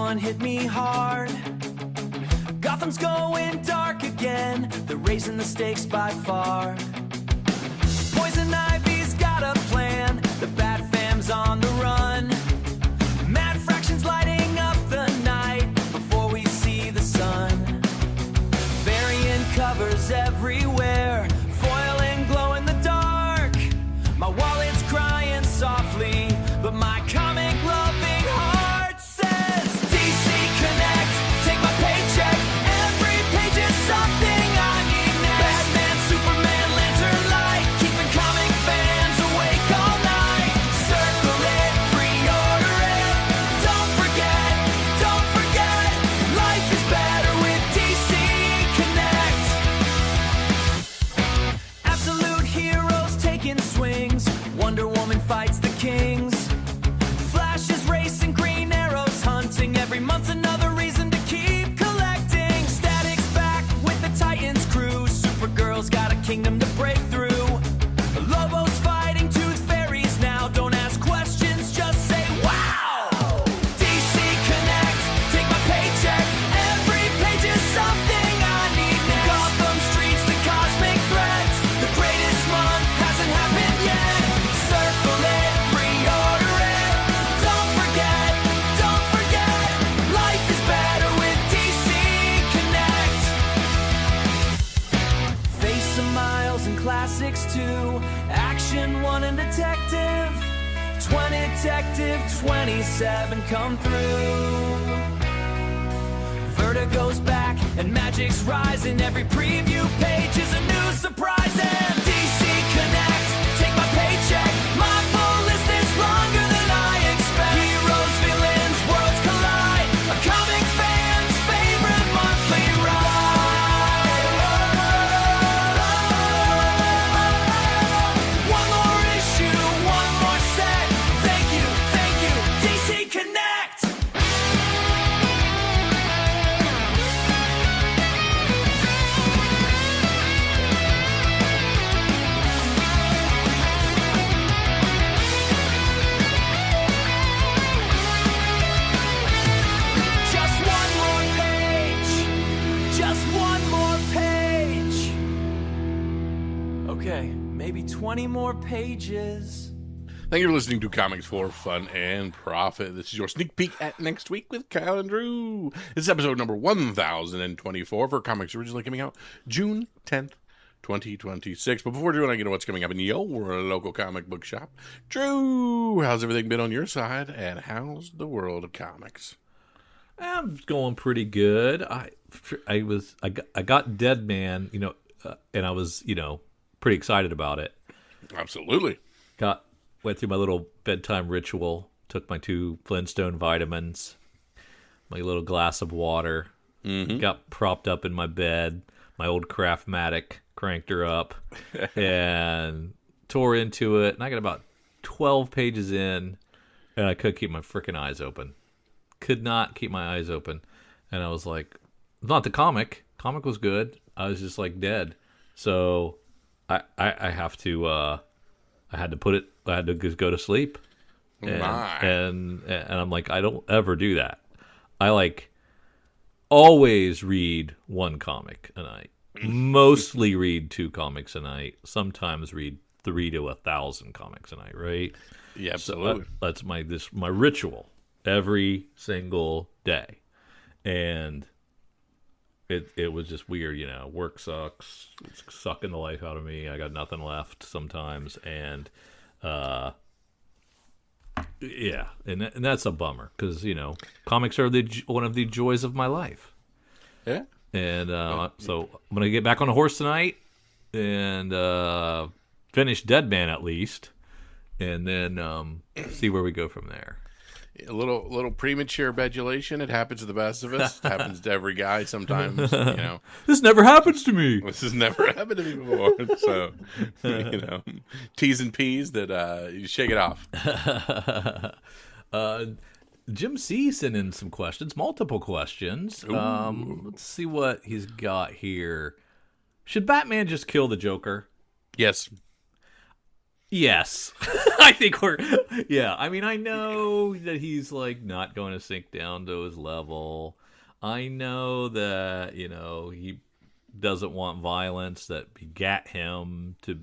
one hit me hard. Gotham's going dark again. They're raising the stakes by far. Poison Ivy's got a plan. The Bat Fam's on the run. Mad Fraction's lighting up the night before we see the sun. Variant covers everywhere, foil and glow in the dark. My wallet's crying softly, but my comic loving heart says DC Connect, take my paycheck. Every page is something I need next. Batman, Superman, Lantern Light, keeping comic fans awake all night. Circle it, pre-order it. Don't forget, life is better with DC Connect. Absolute heroes taking swings. Wonder Woman fights the kings. Flash is racing, Green Arrow's hunting. Every month's another reason to keep collecting. Static's back with the Titans crew. Supergirl's got a kingdom to break through. Lobo's fighting Tooth Fairies now. Don't ask questions, just say wow. DC Connect, take my paycheck. Every page is something I need next. Gotham streets to cosmic threats. The greatest month hasn't happened yet. Circle it, pre-order it. Don't forget, life is better with DC Connect. Face of Miles and classics too. Action 1 and Detective 20, Detective 27 come through. Vertigo's back and magic's rising. Every preview page is a new surprise. And DC Connect, take my paycheck. My full list is longer than I expect. Heroes, villains, worlds collide. A comic fan's favorite monthly ride. One more issue, one more set. Thank you, DC Connect. Just one more page. Just one more page. Okay, maybe 20 more pages. Thank you for listening to Comics for Fun and Profit. This is your sneak peek at next week with Kyle and Drew. This is episode number 1024 for comics originally coming out June 10th, 2026. But before Drew and I get to what's coming up in your local comic book shop, Drew, how's everything been on your side, and how's the world of comics? I'm going pretty good. I got Dead Man, and I was, pretty excited about it. Absolutely. Went through my little bedtime ritual, took my 2 Flintstone vitamins, my little glass of water, got propped up in my bed, my old Craftmatic, cranked her up, and tore into it. And I got about 12 pages in, and I couldn't keep my freaking eyes open. Could not keep my eyes open. And I was like, not the comic. Comic was good. I was just like dead. So I have to, I had to just go to sleep. And I'm like, I don't ever do that. I always read 1 comic a night. Mostly read 2 comics a night. Sometimes read 3 to 1,000 comics a night, right? Yeah, absolutely. So that's my ritual every single day. And it was just weird, work sucks. It's sucking the life out of me. I got nothing left sometimes. And yeah, and that's a bummer because comics are one of the joys of my life. Yeah. And so I'm gonna get back on a horse tonight and finish Dead Man at least, and then see where we go from there. A little premature bedulation. It happens to the best of us. It happens to every guy sometimes. This never happens to me. This has never happened to me before. So, T's and P's that you shake it off. Jim C sent in some questions, multiple questions. Let's see what he's got here. Should Batman just kill the Joker? Yes. Yes. I think we're yeah, I mean I know that he's like not going to sink down to his level. I know that, he doesn't want violence that begat him to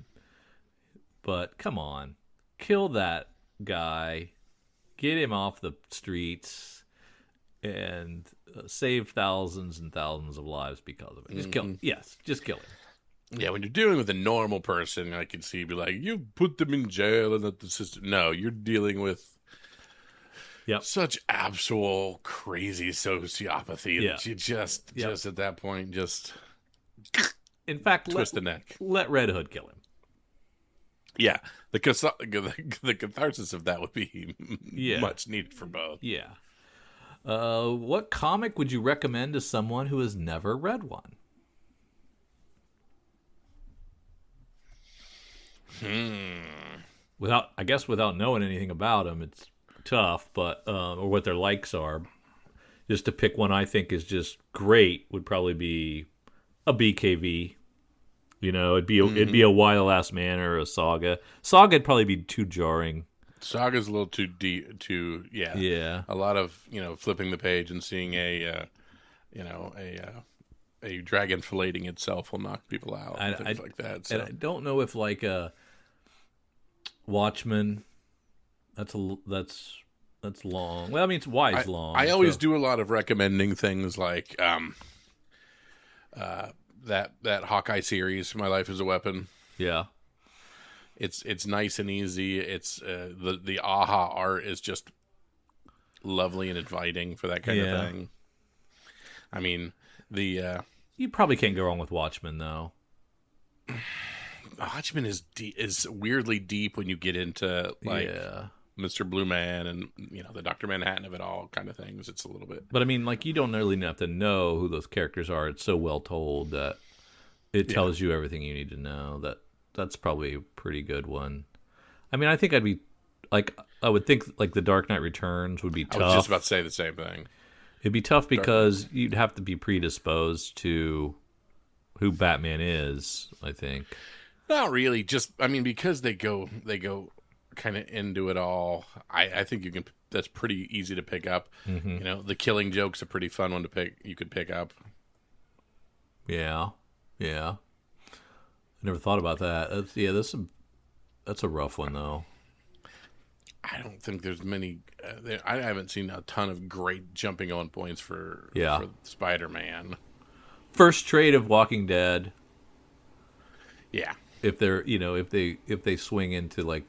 but come on. Kill that guy. Get him off the streets and save thousands and thousands of lives because of it. Just kill him. Yes, just kill him. Yeah, when you're dealing with a normal person, I can see you be like, you put them in jail and let the system. No, you're dealing with Yep. such absolute crazy sociopathy Yeah. that you just at that point, just In fact, twist the neck. Let Red Hood kill him. Yeah, the catharsis of that would be much needed for both. Yeah. What comic would you recommend to someone who has never read one? Without knowing anything about them, it's tough, but or what their likes are. Just to pick one I think is just great would probably be a BKV. It'd be a Why the Last Man or a Saga. Saga'd probably be too jarring. Saga's a little too deep. Yeah. A lot of flipping the page and seeing a dragon filleting itself will knock people out and things like that. So. And I don't know if like a Watchmen. That's long. Well, I mean, why it's long. I always do a lot of recommending things like that Hawkeye series, My Life is a Weapon. Yeah. It's nice and easy. It's the aha art is just lovely and inviting for that kind of thing. I mean, you probably can't go wrong with Watchmen though. Watchmen is weirdly deep when you get into like Mr. Blue Man and the Dr. Manhattan of it all kind of things. It's a little bit. But I mean, like you don't really have to know who those characters are. It's so well told that it tells you everything you need to know. That's probably a pretty good one. I mean, I think I would think like The Dark Knight Returns would be tough. I was just about to say the same thing. It'd be tough because you'd have to be predisposed to who Batman is, I think. Not really. Just, I mean, because they go kind of into it all. I think you can. That's pretty easy to pick up. Mm-hmm. The Killing Joke's a pretty fun one to pick. You could pick up. Yeah. I never thought about that. That's a rough one though. I don't think there's many. I haven't seen a ton of great jumping on points for Spider-Man. First trade of Walking Dead. Yeah. If they're if they swing into like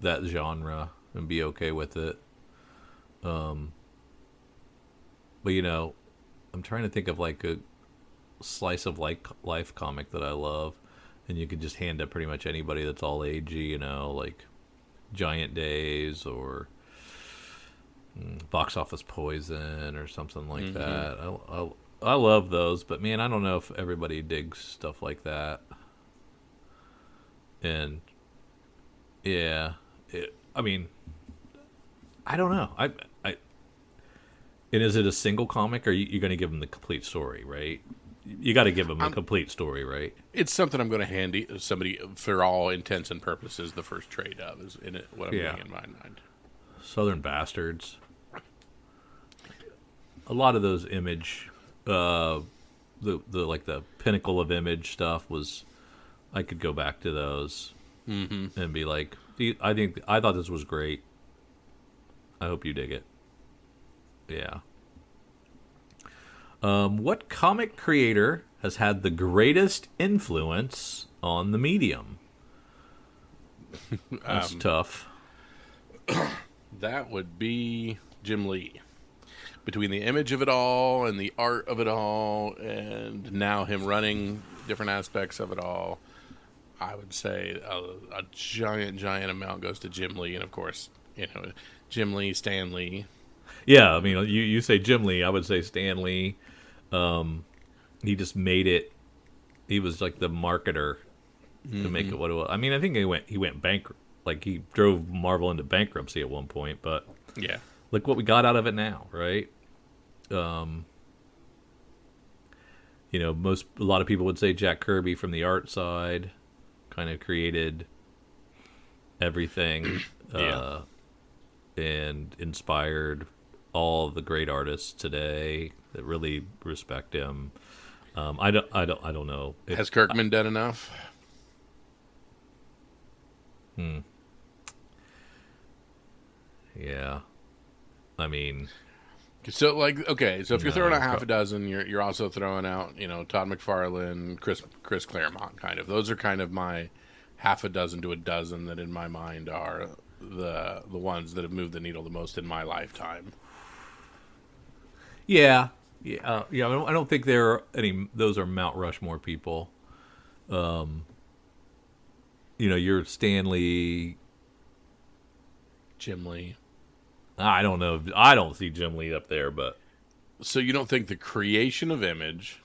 that genre and be okay with it. But I'm trying to think of like a slice of life comic that I love, and you could just hand it pretty much anybody that's all agey, like Giant Days or Box Office Poison or something like that. I love those, but man, I don't know if everybody digs stuff like that. And I mean, I don't know. And is it a single comic, or you're going to give them the complete story, right? You got to give them the complete story, right? It's something I'm going to hand somebody for all intents and purposes. The first trade of is in it. What I'm getting in my mind. Southern Bastards. A lot of those Image, the pinnacle of Image stuff was. I could go back to those and be like, I thought this was great. I hope you dig it. Yeah. What comic creator has had the greatest influence on the medium? That's tough. That would be Jim Lee. Between the image of it all and the art of it all, and now him running different aspects of it all, I would say a giant amount goes to Jim Lee, and of course, Jim Lee, Stan Lee. Yeah, I mean, you say Jim Lee, I would say Stan Lee. He just made it. He was like the marketer to make it what it was. I mean, I think he went bankrupt. Like he drove Marvel into bankruptcy at one point, but yeah, look what we got out of it now, right? A lot of people would say Jack Kirby from the art side kind of created everything, and inspired all the great artists today that really respect him. I don't know. Has Kirkman done enough? Yeah. I mean, So like, okay, so if you're No, throwing out half a dozen, you're also throwing out, Todd McFarlane, Chris Claremont, kind of. Those are kind of my half a dozen to a dozen that in my mind are the ones that have moved the needle the most in my lifetime. yeah. Yeah. I don't think there are any. Those are Mount Rushmore people. You're Stanley. Jim Lee. I don't know. I don't see Jim Lee up there, but So you don't think the creation of image?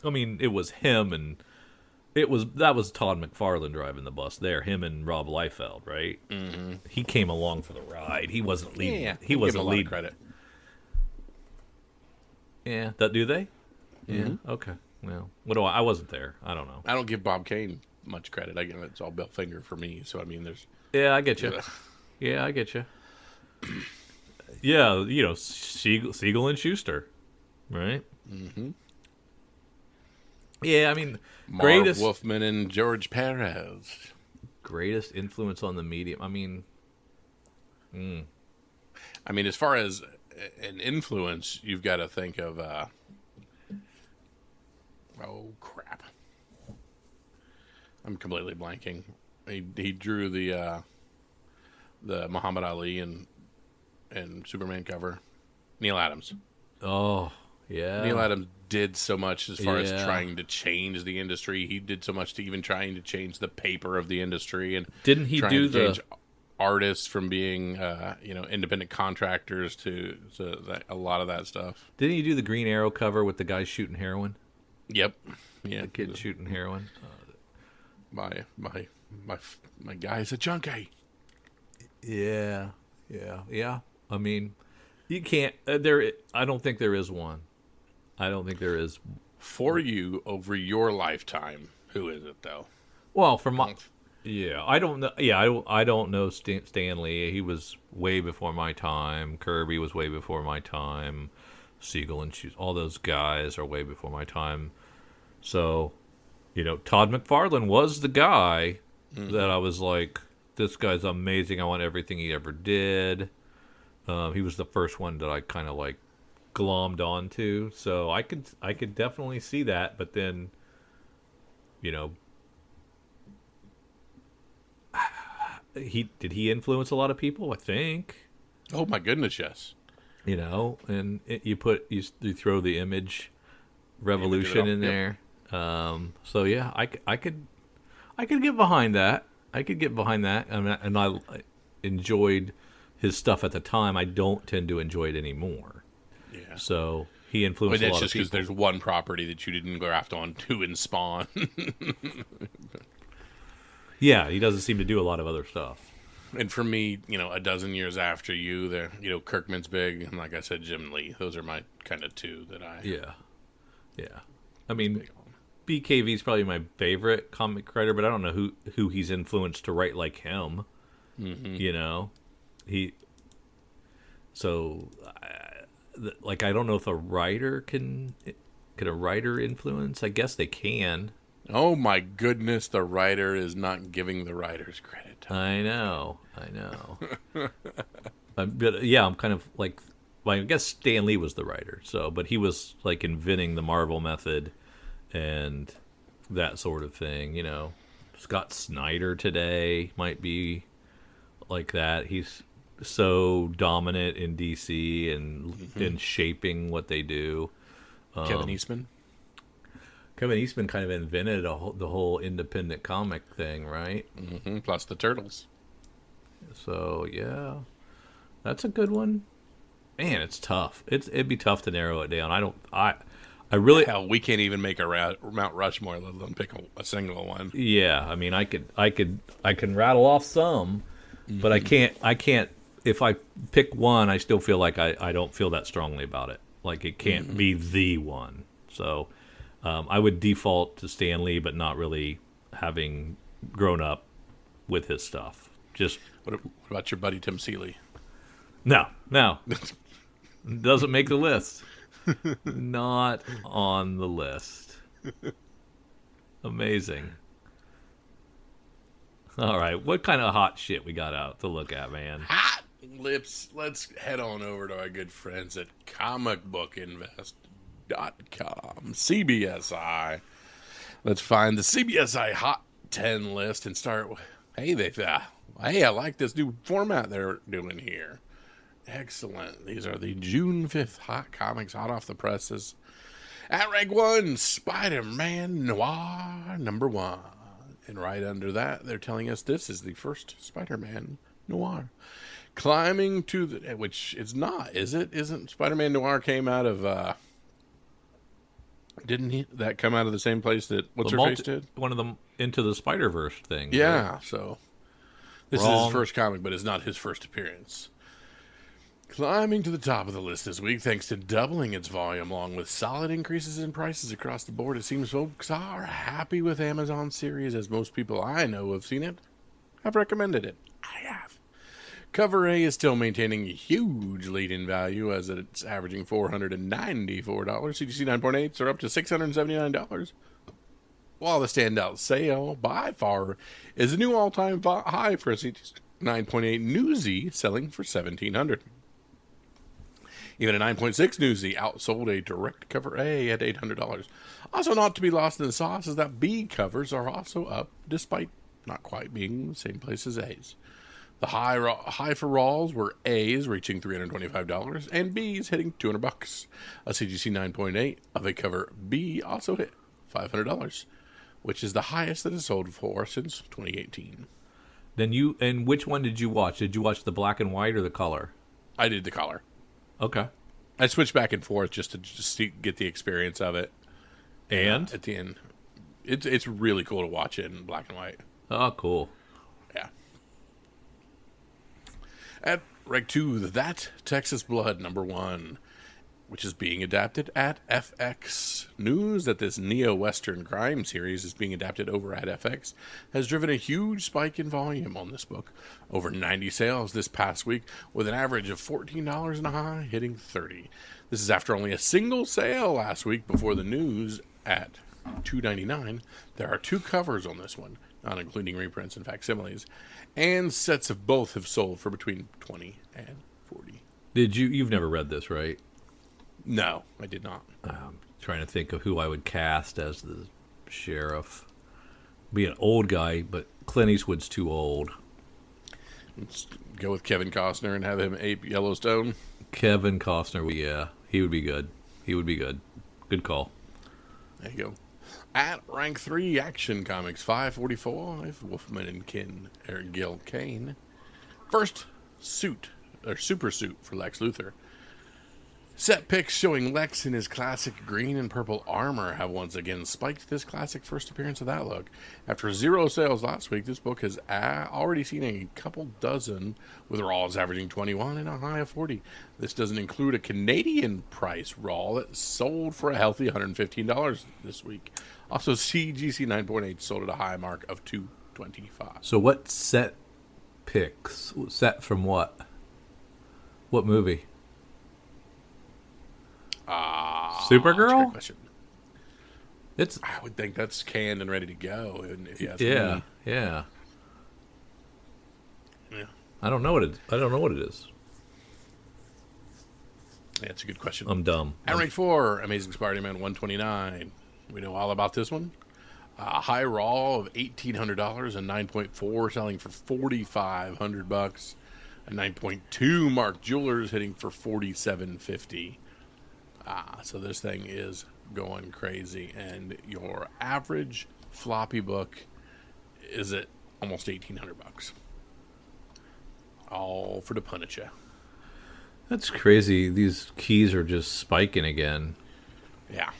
I mean, it was him and that was Todd McFarlane driving the bus there. Him and Rob Liefeld, right? Mm-hmm. He came along for the ride. He wasn't leading. Yeah, he wasn't a lot of leading. credit. Yeah, that do they? Mm-hmm. Yeah. Okay. Well, what do I wasn't there. I don't know. I don't give Bob Kane much credit. I give it's all Bill Finger for me. So I mean, there's Yeah, I get you. Yeah, I get you. Yeah, Siegel and Schuster, right? Mm-hmm. Yeah, I mean, Marv Wolfman and George Perez. Greatest influence on the medium. I mean, as far as an influence, you've got to think of. Oh crap! I'm completely blanking. He drew the Muhammad Ali and Superman cover. Neil Adams. Oh, yeah. Neil Adams did so much as far as Yeah. trying to change the industry. He did so much to even trying to change the paper of the industry, and Didn't he trying do to change artists from being independent contractors to a lot of that stuff. Didn't he do the Green Arrow cover with the guy shooting heroin? Yep. Yeah. The kid shooting heroin. My guy's a junkie. Yeah. I mean, you can't. I don't think there is one. I don't think there is. For you over your lifetime, who is it though? Well, for my. Yeah, I don't know. Yeah, I don't know Stanley. He was way before my time. Kirby was way before my time. Siegel and all those guys are way before my time. So, Todd McFarlane was the guy that I was like, this guy's amazing. I want everything he ever did. He was the first one that I kind of like glommed onto. So I could definitely see that. But then, did he influence a lot of people? I think. Oh my goodness, yes. And you throw the image revolution in there. So yeah, I could get behind that. I could get behind that, and I enjoyed his stuff at the time. I don't tend to enjoy it anymore. Yeah. So he influenced a lot of people. That's just because there's one property that you didn't graft onto in Spawn. Yeah, he doesn't seem to do a lot of other stuff. And for me, a dozen years after you, Kirkman's big, and like I said, Jim Lee. Those are my kind of two that I. Yeah. I mean, BKV's probably my favorite comic writer, but I don't know who he's influenced to write like him. Mm-hmm. I don't know if a writer can a writer influence. I guess they can. Oh my goodness, the writer is not giving the writers credit. I know. But yeah, I'm kind of like, well, I guess Stan Lee was the writer. So, but he was like inventing the Marvel method and that sort of thing. Scott Snyder today might be like that. He's so dominant in DC and in shaping what they do. Kevin Eastman. Kevin Eastman kind of invented the whole independent comic thing, right? Mm-hmm. Plus the Turtles. So yeah, that's a good one. Man, it's tough. It'd be tough to narrow it down. I really. Hell, we can't even make a Mount Rushmore, let alone pick a single one. Yeah, I mean, I can rattle off some, but I can't. If I pick one, I still feel like I don't feel that strongly about it. Like it can't be the one. So. I would default to Stan Lee, but not really having grown up with his stuff. Just What about your buddy Tim Seeley? no. Doesn't make the list. Not on the list. Amazing. All right, what kind of hot shit we got out to look at, man? Hot lips. Let's head on over to our good friends at comicbookinvest.com. CBSI. Let's find the CBSI Hot 10 list and start with, hey, I like this new format they're doing here. Excellent. These are the June 5th hot comics, hot off the presses. At rank 1, Spider-Man Noir #1. And right under that, they're telling us this is the first Spider-Man Noir. Climbing to the... Which it's not, is it? Isn't Spider-Man Noir came out of... didn't that come out of the same place that What's-Her-Face did? One of them Into the Spider-Verse thing. Yeah, right? so... This is his first comic, but it's not his first appearance. Climbing to the top of the list this week, thanks to doubling its volume, along with solid increases in prices across the board. It seems folks are happy with Amazon's series, as most people I know who have seen it have recommended it. I have. Cover A is still maintaining a huge lead in value, as it's averaging $494. CGC 9.8s are up to $679. While the standout sale, by far, is a new all-time high for a CGC 9.8 Newsy, selling for $1,700. Even a 9.6 Newsy outsold a direct cover A at $800. Also not to be lost in the sauce is that B covers are also up, despite not quite being the same place as A's. The high for Rawls were A's reaching $325 and B's hitting $200. A CGC 9.8 of a cover B also hit $500, which is the highest that has sold for since 2018. And which one did you watch? Did you watch the black and white or the color? I did the color. Okay. I switched back and forth just to get the experience of it. And at the end, it's really cool to watch it in black and white. Oh, cool. Yeah. At rank 2, That Texas Blood #1, which is being adapted at FX. News that this neo-Western crime series is being adapted over at FX has driven a huge spike in volume on this book. Over 90 sales this past week, with an average of $14 and a high, hitting $30. This is after only a single sale last week before the news at $2.99. There are 2 covers on this one, not including reprints and facsimiles, and sets of both have sold for between $20 and $40. You've never read this, right? No, I did not. I'm trying to think of who I would cast as the sheriff. Be an old guy, but Clint Eastwood's too old. Let's go with Kevin Costner and have him ape Yellowstone. Kevin Costner, yeah, he would be good. Good call. There you go. At rank 3, Action Comics 545, Wolfman and Gil Kane. First super suit for Lex Luthor. Set pics showing Lex in his classic green and purple armor have once again spiked this classic first appearance of that look. After 0 sales last week, this book has already seen a couple dozen, with Rawls averaging 21 and a high of 40. This doesn't include a Canadian price Raw that sold for a healthy $115 this week. Also, CGC 9.8 sold at a high mark of $225. So what set pics? Set from what? What movie? Supergirl? Question. It's. I would think that's canned and ready to go. If you ask Yeah. me. Yeah. I don't know what it is. Yeah, it's a good question. I'm dumb. At rank 4, Amazing Spider-Man 129. We know all about this one. High raw of $1,800 and 9.4 selling for $4,500. A 9.2 Mark Jewelers hitting for $4,750. So this thing is going crazy, and your average floppy book is at almost $1,800. All for the punish you. That's crazy. These keys are just spiking again. Yeah.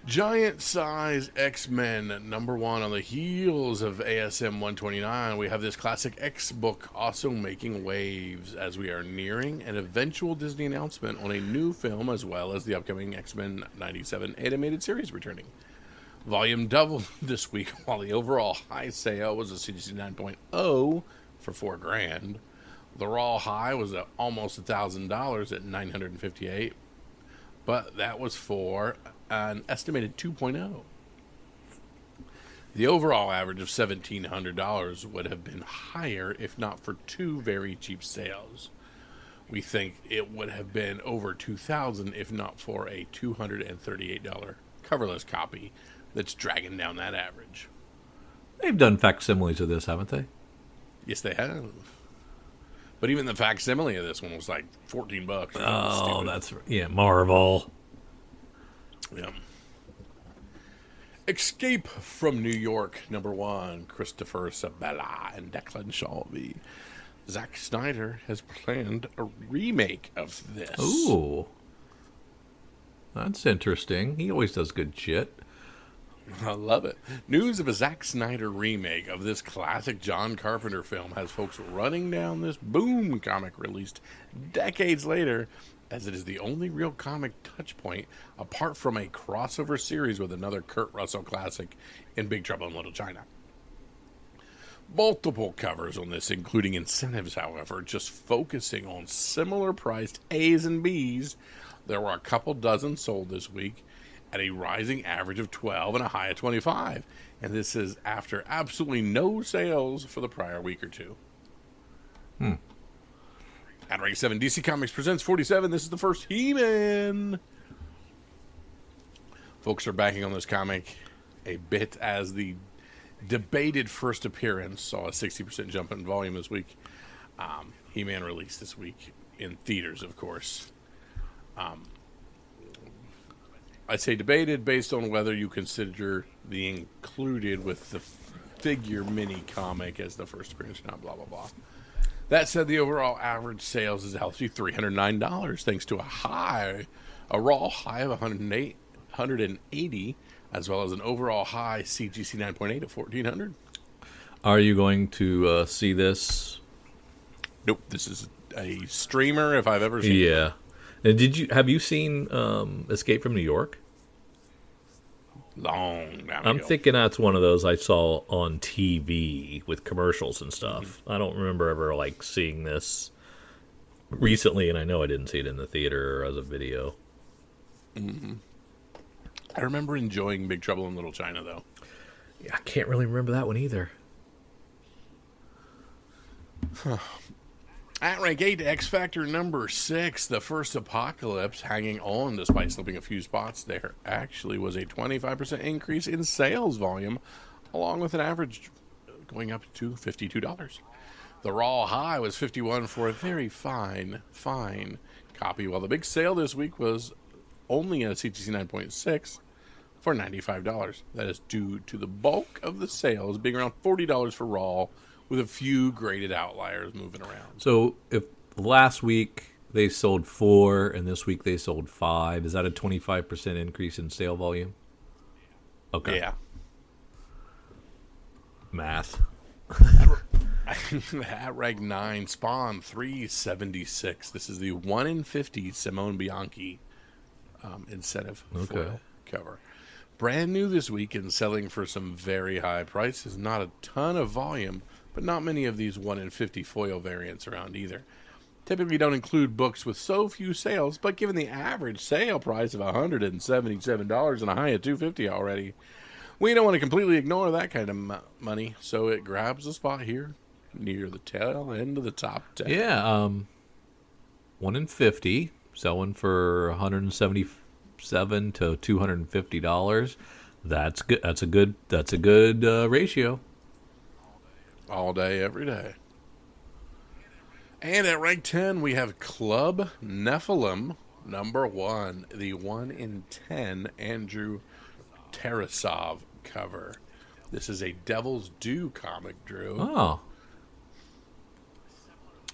Giant size X-Men #1 on the heels of ASM 129. We have this classic X book also making waves as we are nearing an eventual Disney announcement on a new film, as well as the upcoming X-Men 97 animated series returning. Volume doubled this week, while the overall high sale was a CGC 9.0 for $4,000. The raw high was at almost $1,000 at $958, but that was for an estimated 2.0. The overall average of $1,700 would have been higher if not for two very cheap sales. We think it would have been over $2,000 if not for a $238 coverless copy that's dragging down that average. They've done facsimiles of this, haven't they? Yes, they have. But even the facsimile of this one was like $14. Oh, that's Marvel. Yeah. Escape from New York, #1, Christopher Sabella and Declan Shalvey. Zack Snyder has planned a remake of this. Ooh. That's interesting. He always does good shit. I love it. News of a Zack Snyder remake of this classic John Carpenter film has folks running down this Boom comic released decades later, as it is the only real comic touchpoint apart from a crossover series with another Kurt Russell classic in Big Trouble in Little China. Multiple covers on this, including incentives, however, just focusing on similar priced A's and B's. There were a couple dozen sold this week at a rising average of 12 and a high of 25. And this is after absolutely no sales for the prior week or two. At rank 7, DC Comics presents 47. This is the first He-Man. Folks are backing on this comic a bit as the debated first appearance saw a 60% jump in volume this week. He-Man released this week in theaters, of course. I'd say debated based on whether you consider the included with the figure mini comic as the first appearance or not, blah, blah, blah. That said, the overall average sales is a healthy $309, thanks to a raw high of 180, as well as an overall high CGC 9.8 of 1,400. Are you going to see this? Nope, this is a streamer if I've ever seen Yeah. And have you seen Escape from New York? Long time I'm ago. thinking that's one of those I saw on TV with commercials and stuff. I don't remember ever seeing this recently, and I know I didn't see it in the theater or as a video. Mm-hmm. I remember enjoying Big Trouble in Little China, though. Yeah, I can't really remember that one either. At rank 8, X Factor #6, the first Apocalypse, hanging on despite slipping a few spots there, actually was a 25% increase in sales volume, along with an average going up to $52. The raw high was $51 for a very fine copy, while the big sale this week was only a CTC 9.6 for $95. That is due to the bulk of the sales being around $40 for raw, with a few graded outliers moving around. So if last week they sold 4 and this week they sold 5, is that a 25% increase in sale volume? Okay. Yeah. Math. At rank 9, Spawn 376. This is the 1 in 50 Simone Bianchi incentive foil cover. Brand new this week and selling for some very high prices. Not a ton of volume, but not many of these 1 in 50 foil variants around either. Typically don't include books with so few sales, but given the average sale price of $177 and a high of $250 already, we don't want to completely ignore that kind of money, so it grabs a spot here near the tail end of the top 10. Yeah, 1 in 50, selling for $177 to $250. That's good. That's a good ratio. All day, every day. And at rank 10, we have Club Nephilim #1, the 1 in 10 Andrew Tarasov cover. This is a Devil's Due comic, Drew. Oh.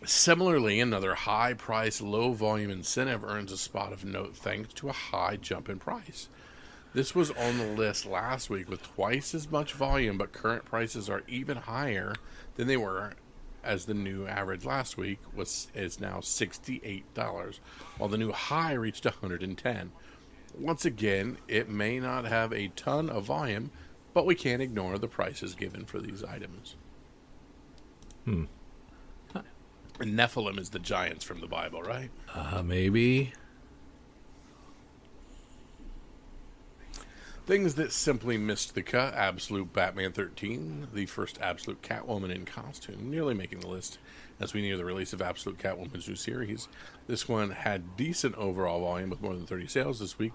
Similarly, another high-price, low-volume incentive earns a spot of note thanks to a high jump in price. This was on the list last week with twice as much volume, but current prices are even higher than they were, as the new average last week is now $68, while the new high reached $110. Once again, it may not have a ton of volume, but we can't ignore the prices given for these items. And Nephilim is the giants from the Bible, right? Maybe. Things that simply missed the cut. Absolute Batman 13, the first Absolute Catwoman in costume, nearly making the list as we near the release of Absolute Catwoman's new series. This one had decent overall volume with more than 30 sales this week,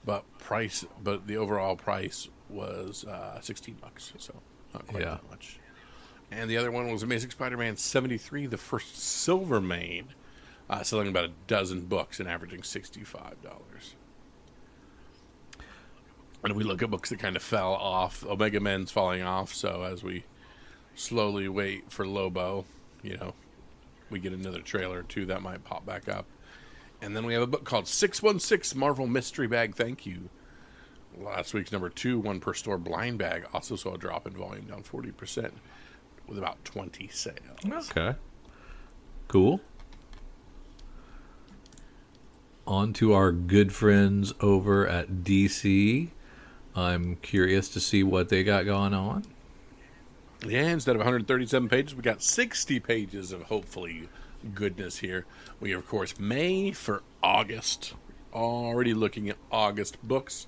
but the overall price was $16, so not quite that much. And the other one was Amazing Spider-Man 73, the first Silvermane, selling about a dozen books and averaging $65. And we look at books that kind of fell off. Omega Men's falling off, so as we slowly wait for Lobo, we get another trailer or two that might pop back up. And then we have a book called 616 Marvel Mystery Bag Thank You. Last week's number 2, one per store blind bag, also saw a drop in volume, down 40%, with about 20 sales. Okay. Cool. On to our good friends over at DC. I'm curious to see what they got going on. Yeah, instead of 137 pages, we got 60 pages of hopefully goodness here. We have, of course, May for August. Already looking at August books.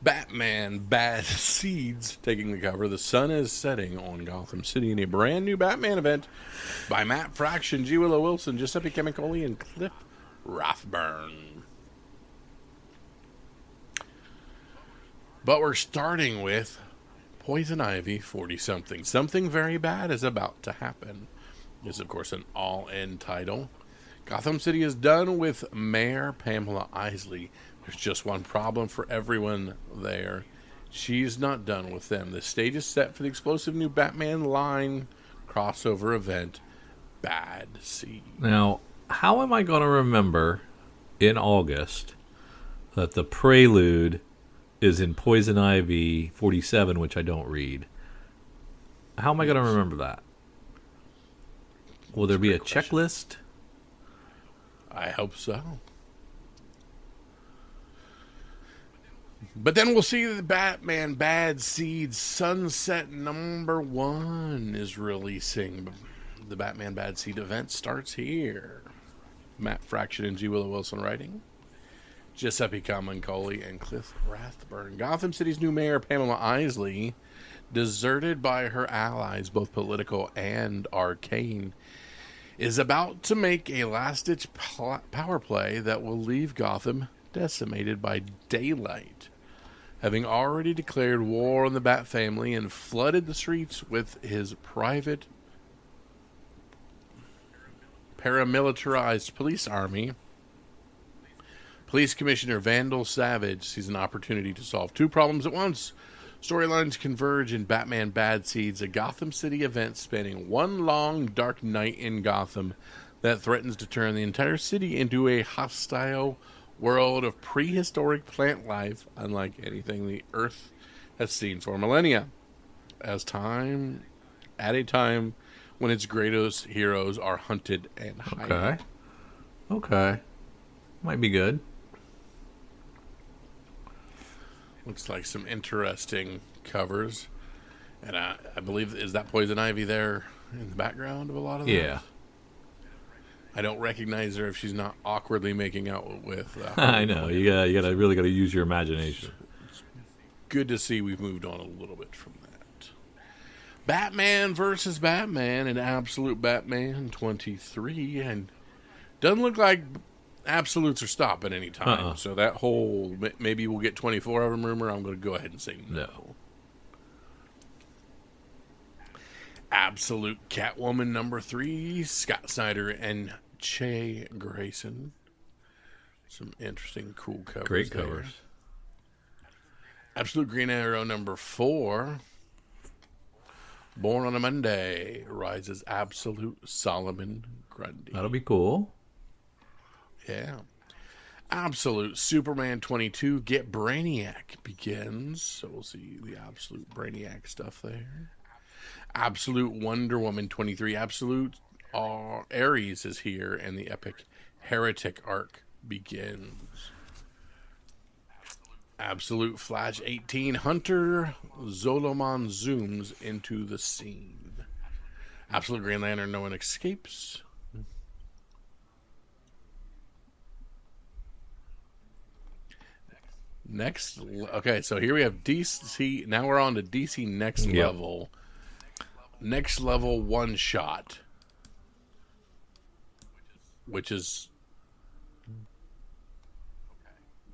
Batman Bad Seeds taking the cover. The sun is setting on Gotham City in a brand new Batman event by Matt Fraction, G. Willow Wilson, Giuseppe Camicoli, and Cliff Rathburn. But we're starting with Poison Ivy 40-something. Something very bad is about to happen. This is, of course, an all-in title. Gotham City is done with Mayor Pamela Isley. There's just one problem for everyone there. She's not done with them. The stage is set for the explosive new Batman line crossover event, Bad Seed. Now, how am I going to remember in August that the prelude is in Poison Ivy 47, which I don't read? How am I going to remember that? Will there be a checklist? I hope so. But then we'll see the Batman Bad Seeds Sunset #1 is releasing. The Batman Bad Seed event starts here. Matt Fraction and G. Willow Wilson writing. Giuseppe Camicoli and Cliff Rathburn. Gotham City's new mayor, Pamela Isley, deserted by her allies, both political and arcane, is about to make a last-ditch power play that will leave Gotham decimated by daylight. Having already declared war on the Bat family and flooded the streets with his private paramilitarized police army, Police Commissioner Vandal Savage sees an opportunity to solve two problems at once. Storylines converge in Batman Bad Seeds, a Gotham City event spanning one long dark night in Gotham that threatens to turn the entire city into a hostile world of prehistoric plant life, unlike anything the Earth has seen for millennia. At a time when its greatest heroes are hunted and hiding. Okay. Might be good. Looks like some interesting covers. And I believe, is that Poison Ivy there in the background of a lot of those? Yeah. I don't recognize her if she's not awkwardly making out with... I know. You really got to use your imagination. It's good to see we've moved on a little bit from that. Batman versus Batman in Absolute Batman 23. And doesn't look like absolutes are stopping anytime. So that whole maybe we'll get 24 of them rumor, I'm going to go ahead and say no. Absolute Catwoman #3, Scott Snyder and Grayson. Some interesting, cool covers. Great covers. There. Absolute Green Arrow #4. Born on a Monday, rises Absolute Solomon Grundy. That'll be cool. Yeah. Absolute Superman 22, Get Brainiac begins. So we'll see the Absolute Brainiac stuff there. Absolute Wonder Woman 23, Absolute Ares is here, and the epic Heretic arc begins. Absolute Flash 18. Hunter Zoloman zooms into the scene. Absolute Green Lantern, no one escapes. Next, okay, so here we have DC. Now we're on to DC Next Level. Next Level one shot, which is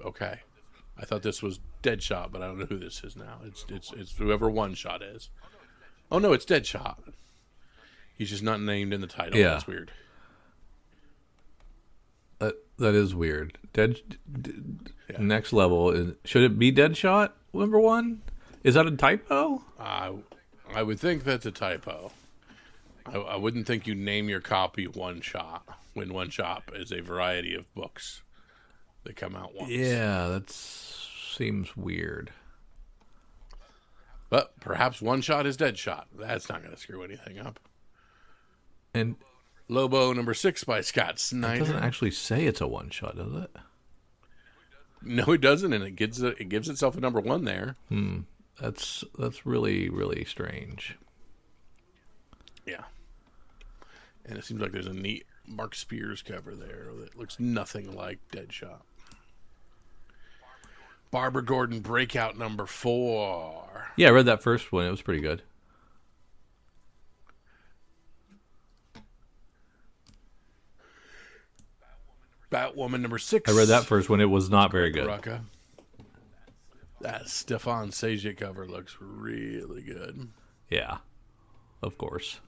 okay. I thought this was Deadshot, but I don't know who this is now. It's whoever one shot is. Oh no, it's Deadshot. He's just not named in the title. Yeah. That's weird. That is weird. Next Level should it be Deadshot number 1? Is that a typo? I would think that's a typo. I wouldn't think you name your copy One Shot when One Shot is a variety of books that come out once. Yeah, that seems weird. But perhaps One Shot is Deadshot. That's not going to screw anything up. And Lobo number 6 by Scott it Snyder. doesn't actually say it's a one shot, does it? No, it doesn't, and it gives itself a number 1 there. That's really, really strange. Yeah. And it seems like there's a neat Mark Spears cover there that looks nothing like Deadshot. Barbara Gordon Breakout number 4. Yeah, I read that first one. It was pretty good. Batwoman number 6. I read that first one. It was not very good. Rucka. That Stefan Sajic cover looks really good. Yeah, of course.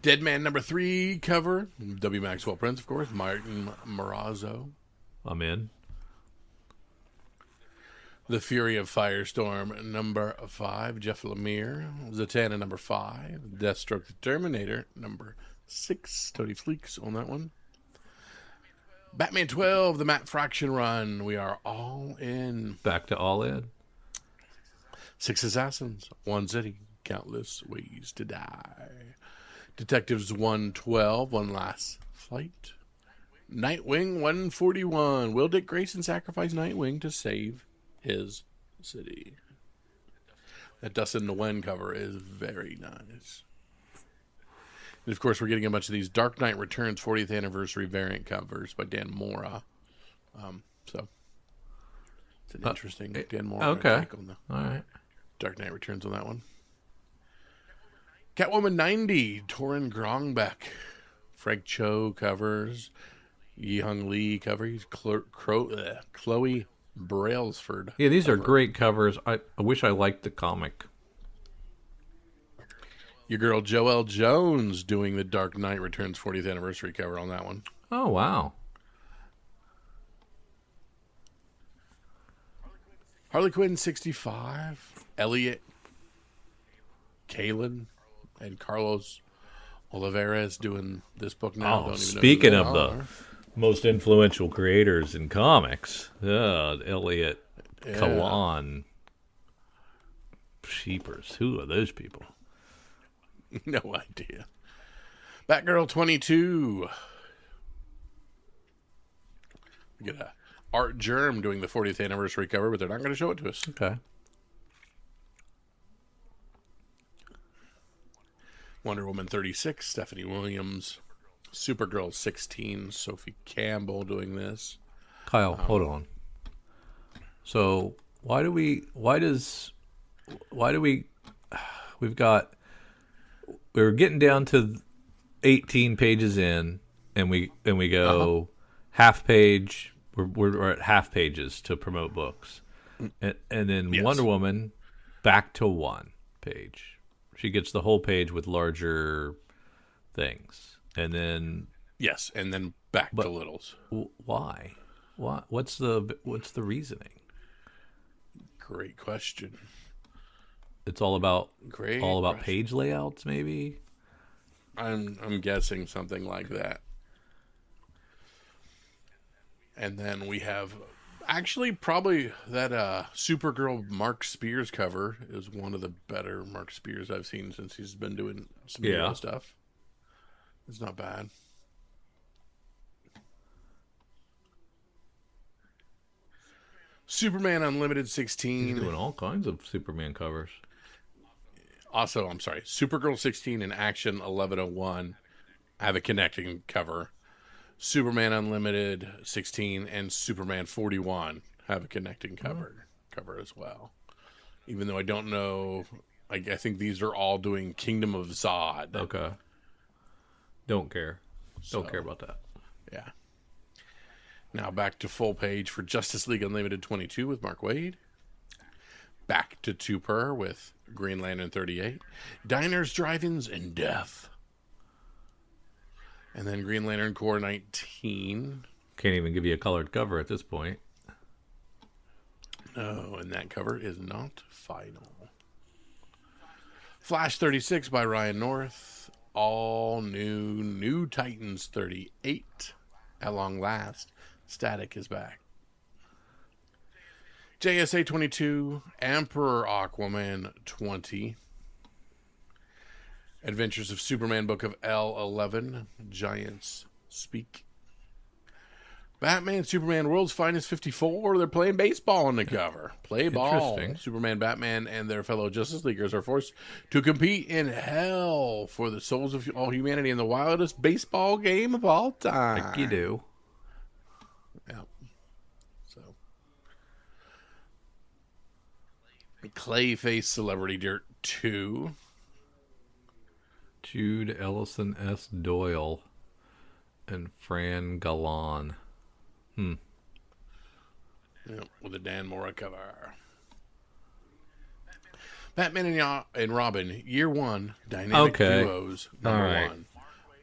Dead Man number 3 cover. W. Maxwell Prince, of course. Martin Morazzo. I'm in. The Fury of Firestorm number 5. Jeff Lemire. Zatanna number 5. Deathstroke the Terminator number 6. Tony Fleeks on that one. Batman 12, the Matt Fraction run. We are all in. Back to all in. 6 Assassins, 1 City, Countless Ways to Die. Detectives 112, One Last Flight. Nightwing 141. Will Dick Grayson sacrifice Nightwing to save his city? That Dustin Nguyen cover is very nice. And of course, we're getting a bunch of these Dark Knight Returns 40th Anniversary variant covers by Dan Mora. So it's an interesting Dan Mora take on the all right. Dark Knight Returns on that one. Catwoman 90, Torrin Grongbeck. Frank Cho covers. Yi Hung Lee covers. Chloe Brailsford. Yeah, these are great covers. I wish I liked the comic. Your girl Joelle Jones doing the Dark Knight Returns 40th Anniversary cover on that one. Oh, wow. Harley Quinn 65. Elliot, Kalen, and Carlos Olivares doing this book now. Oh, speaking of the most influential creators in comics, Elliot, Kalan, Sheepers. Who are those people? No idea. Batgirl 22. We get a Art Germ doing the 40th anniversary cover, but they're not going to show it to us. Okay. Wonder Woman 36, Stephanie Williams. Supergirl 16, Sophie Campbell doing this. Kyle, hold on. So we've getting down to 18 pages in, and we go half page. We're at half pages to promote books, and then Wonder Woman back to 1 page. She gets the whole page with larger things, and then and then back to littles. Why? What's the reasoning? Great question. It's all about question. Page layouts, maybe. I'm guessing something like that. And then we have actually probably that Supergirl Mark Spears cover is one of the better Mark Spears I've seen since he's been doing some hero stuff. It's not bad. Superman Unlimited He's 16. doing all kinds of Superman covers. Also, I'm sorry, Supergirl 16 and Action 1101 have a connecting cover. Superman Unlimited 16 and Superman 41 have a connecting cover as well. Even though I don't know, I think these are all doing Kingdom of Zod. Okay. Don't care. Don't care about that. Yeah. Now back to full page for Justice League Unlimited 22 with Mark Waid. Back to 2-per with Green Lantern 38. Diners, Drive-Ins, and Death. And then Green Lantern Corps 19. Can't even give you a colored cover at this point. No, and that cover is not final. Flash 36 by Ryan North. All new Titans 38. At long last, Static is back. JSA 22, Emperor Aquaman 20. Adventures of Superman Book of L11, Giants Speak. Batman, Superman, World's Finest 54. They're playing baseball on the cover. Play ball. Superman, Batman, and their fellow Justice Leaguers are forced to compete in hell for the souls of all humanity in the wildest baseball game of all time. Like you do. Yeah. So, Clayface Celebrity Dirt 2. Jude Ellison S. Doyle and Fran Galan. Yeah, with a Dan Mora cover. Batman and Robin, Year 1, Dynamic Duos, number 1.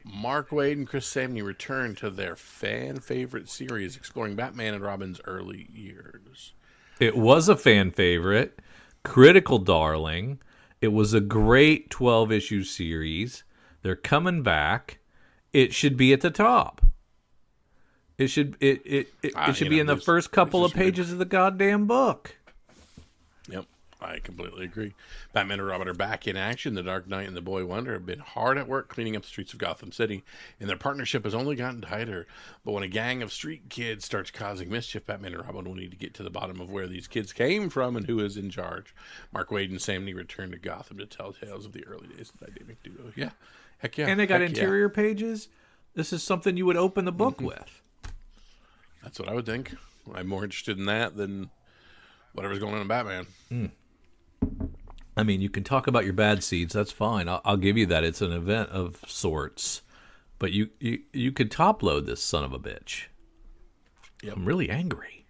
Mark Waid and Chris Samney return to their fan-favorite series exploring Batman and Robin's early years. It was a fan favorite, critical darling. It was a great 12-issue series. They're coming back. It should be at the top. It should be in the first couple of pages of the goddamn book. Yep, I completely agree. Batman and Robin are back in action. The Dark Knight and the Boy Wonder have been hard at work cleaning up the streets of Gotham City, and their partnership has only gotten tighter. But when a gang of street kids starts causing mischief, Batman and Robin will need to get to the bottom of where these kids came from and who is in charge. Mark Waid and Samney return to Gotham to tell tales of the early days of the Dynamic Duo. Yeah, heck yeah. And they got interior pages. This is something you would open the book with. That's what I would think. I'm more interested in that than whatever's going on in Batman. I mean, you can talk about your bad seeds. That's fine. I'll give you that. It's an event of sorts. But you could top load this son of a bitch. Yep. I'm really angry.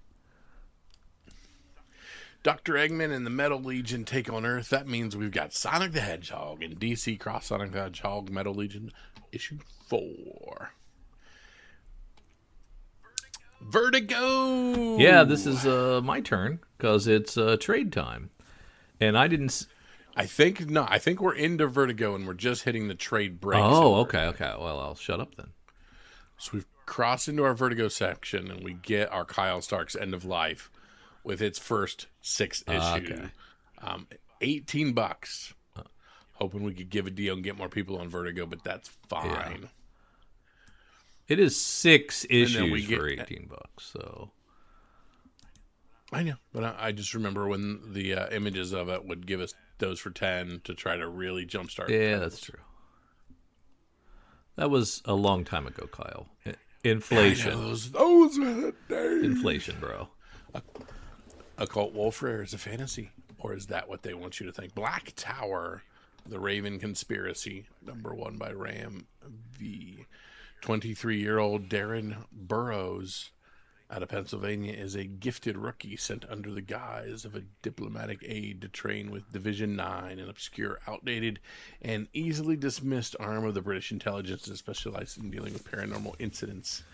Dr. Eggman and the Metal Legion take on Earth. That means we've got Sonic the Hedgehog and DC Cross Sonic the Hedgehog Metal Legion issue 4. Vertigo! Yeah, this is my turn because it's trade time. And I didn't... I think we're into Vertigo and we're just hitting the trade break. Oh, okay. Well, I'll shut up then. So we've crossed into our Vertigo section and we get our Kyle Stark's End of Life with its first 6 issue. Okay. $18. Hoping we could give a deal and get more people on Vertigo, but that's fine. Yeah. It is 6 issues for $18, so... I know, but I just remember when the images of it would give us those for 10 to try to really jumpstart. Yeah, that's true. That was a long time ago, Kyle. Inflation. Those were the days. Inflation, bro. Occult Warfare is a fantasy, or is that what they want you to think? Black Tower, The Raven Conspiracy, number 1 by Ram V. 23-year-old Darren Burroughs out of Pennsylvania is a gifted rookie sent under the guise of a diplomatic aide to train with Division 9, an obscure, outdated, and easily dismissed arm of the British intelligence that specializes in dealing with paranormal incidents.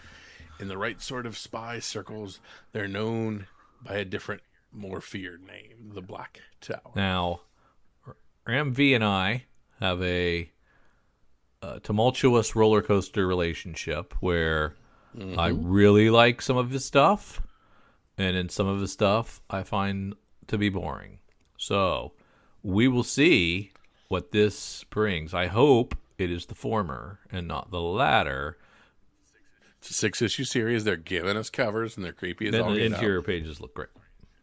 In the right sort of spy circles, they're known by a different, more feared name, the Black Tower. Now, Ram V and I have a tumultuous roller coaster relationship where I really like some of his stuff, and in some of his stuff I find to be boring. So we will see what this brings. I hope it is the former and not the latter. It's a 6-issue series. They're giving us covers, and they're creepy as all the get interior out. pages look great.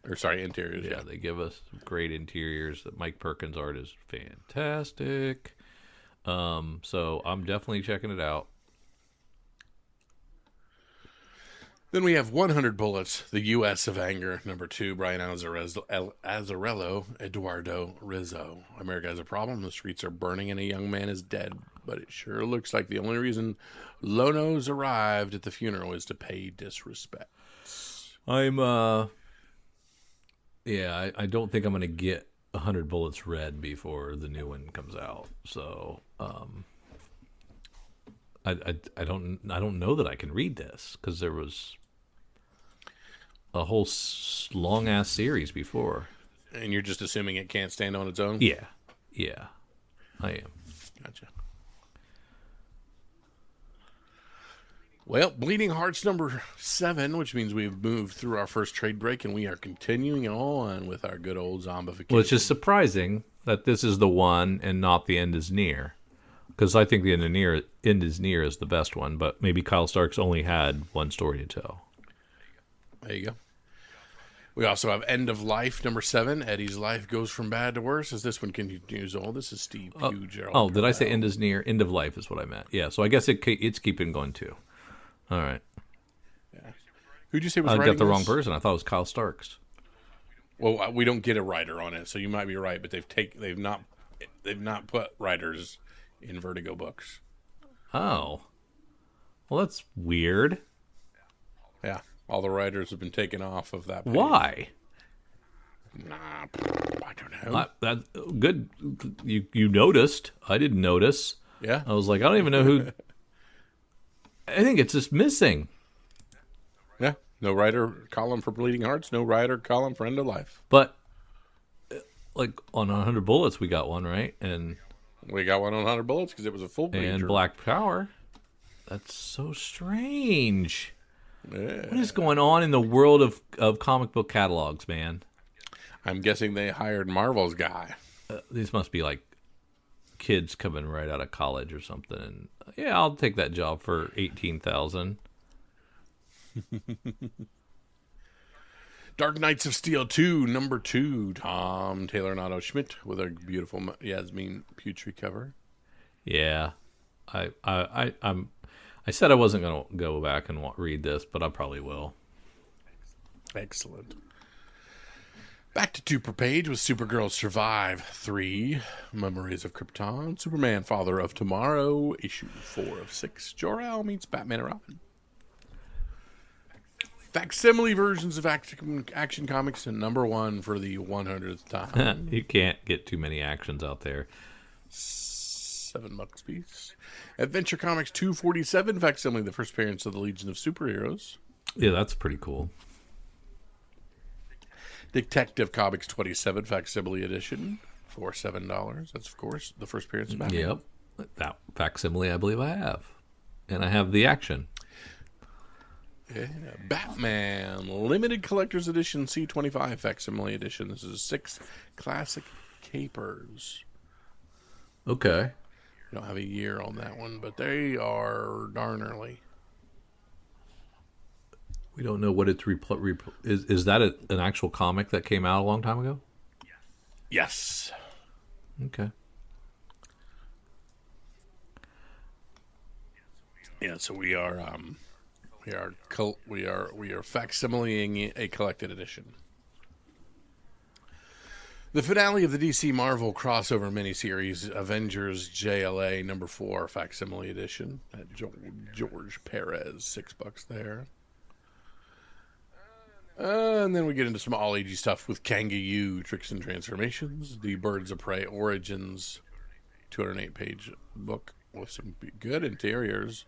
Or sorry, interiors. Yeah, they give us great interiors. The Mike Perkins art is fantastic. So I'm definitely checking it out. Then we have 100 Bullets, the U.S. of Anger, number 2, Brian Azzarello, Eduardo Rizzo. America has a problem. The streets are burning and a young man is dead. But it sure looks like the only reason Lonos arrived at the funeral is to pay disrespect. I don't think I'm going to get 100 Bullets read before the new one comes out. So, I don't know that I can read this because there was a whole long ass series before. And you're just assuming it can't stand on its own? Yeah, I am. Gotcha. Well, Bleeding Hearts number 7, which means we've moved through our first trade break, and we are continuing on with our good old zombification. Well, it's just surprising that this is the one and not The End Is Near. Because I think The End Is Near is the best one, but maybe Kyle Starks only had one story to tell. There you go. We also have End of Life number 7. Eddie's life goes from bad to worse as this one continues on. This is Steve Pugh, Gerald. Oh, did I say End Is Near? End of Life is what I meant. Yeah, so I guess it's keeping going too. All right. Yeah. Who'd you say was I writing got the wrong this? person. I thought it was Kyle Starks. Well, we don't get a writer on it, so you might be right. But they've not put writers in Vertigo books. Oh, well, that's weird. Yeah, all the writers have been taken off of that page. Why? Nah, I don't know. That good. You noticed. I didn't notice. Yeah. I was like, I don't even know who. I think it's just missing. Yeah. No writer column for Bleeding Hearts. No writer column for End of Life. But like on 100 Bullets, we got one, right? And we got one on 100 Bullets because it was a full page. And Black Power. That's so strange. Yeah. What is going on in the world of comic book catalogs, man? I'm guessing they hired Marvel's guy. These must be like kids coming right out of college or something. And yeah, I'll take that job for $18,000. Dark Knights of Steel 2, number 2, Tom Taylor and Otto Schmidt with a beautiful Yasmin Putri cover. Yeah, I said I wasn't going to go back and read this, but I probably will. Excellent. Back to 2 per page with Supergirl Survive 3, Memories of Krypton, Superman Father of Tomorrow, issue 4 of 6, Jor-El meets Batman and Robin. Facsimile versions of Action Comics and number 1 for the 100th time. You can't get too many actions out there. $7 piece. Adventure Comics 247 Facsimile, the first appearance of the Legion of Superheroes. Yeah, that's pretty cool. Detective Comics 27 Facsimile Edition for $7. That's, of course, the first appearance of Batman. Yep. That facsimile I believe I have. And I have the action. Yeah. Batman Limited Collector's Edition C25 Facsimile Edition. This is 6 classic capers. Okay. We don't have a year on that one, but they are darn early. We don't know what it's is that an actual comic that came out a long time ago? Yes. Okay. Yeah, so we are facsimileing a collected edition. The finale of the DC Marvel crossover miniseries, Avengers JLA number 4 facsimile edition at George Perez, $6 there. And then we get into some all-agey stuff with Kanga-Yu, Tricks and Transformations, the Birds of Prey Origins, 208-page book with some good interiors.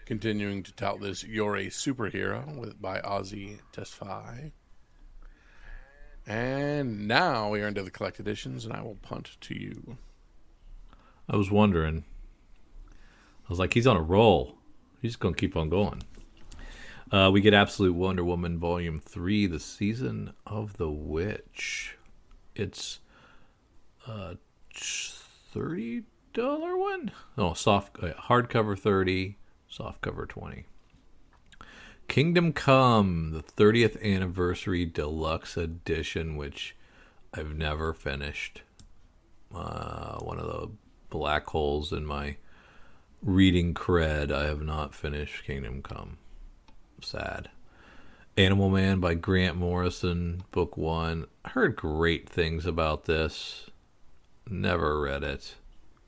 Continuing to tout this You're a Superhero by Ozzy Tesfaye. And now we are into the collected editions, and I will punt to you. I was wondering. I was like, he's on a roll. He's going to keep on going. We get Absolute Wonder Woman Volume 3, The Season of the Witch. It's a $30 one? No, hardcover 30, softcover 20. Kingdom Come, the 30th Anniversary Deluxe Edition, which I've never finished. One of the black holes in my reading cred. I have not finished Kingdom Come. Sad. Animal Man by Grant Morrison, book 1. I heard great things about this. Never read it.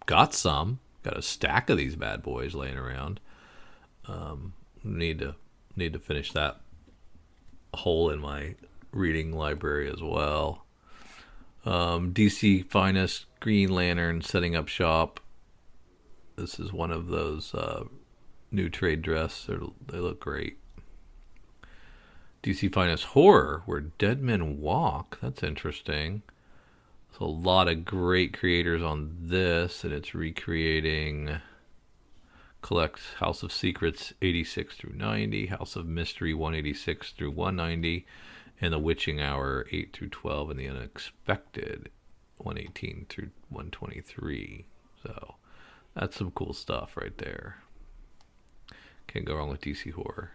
Got some. Got a stack of these bad boys laying around. Need to finish that hole in my reading library as well. DC Finest Green Lantern setting up shop. This is one of those new trade dress. They look great. DC Finest Horror, Where Dead Men Walk. That's interesting. There's a lot of great creators on this, and it's recreating... Collects House of Secrets 86 through 90, House of Mystery 186 through 190, and The Witching Hour 8 through 12, and The Unexpected 118 through 123. So that's some cool stuff right there. Can't go wrong with DC Horror.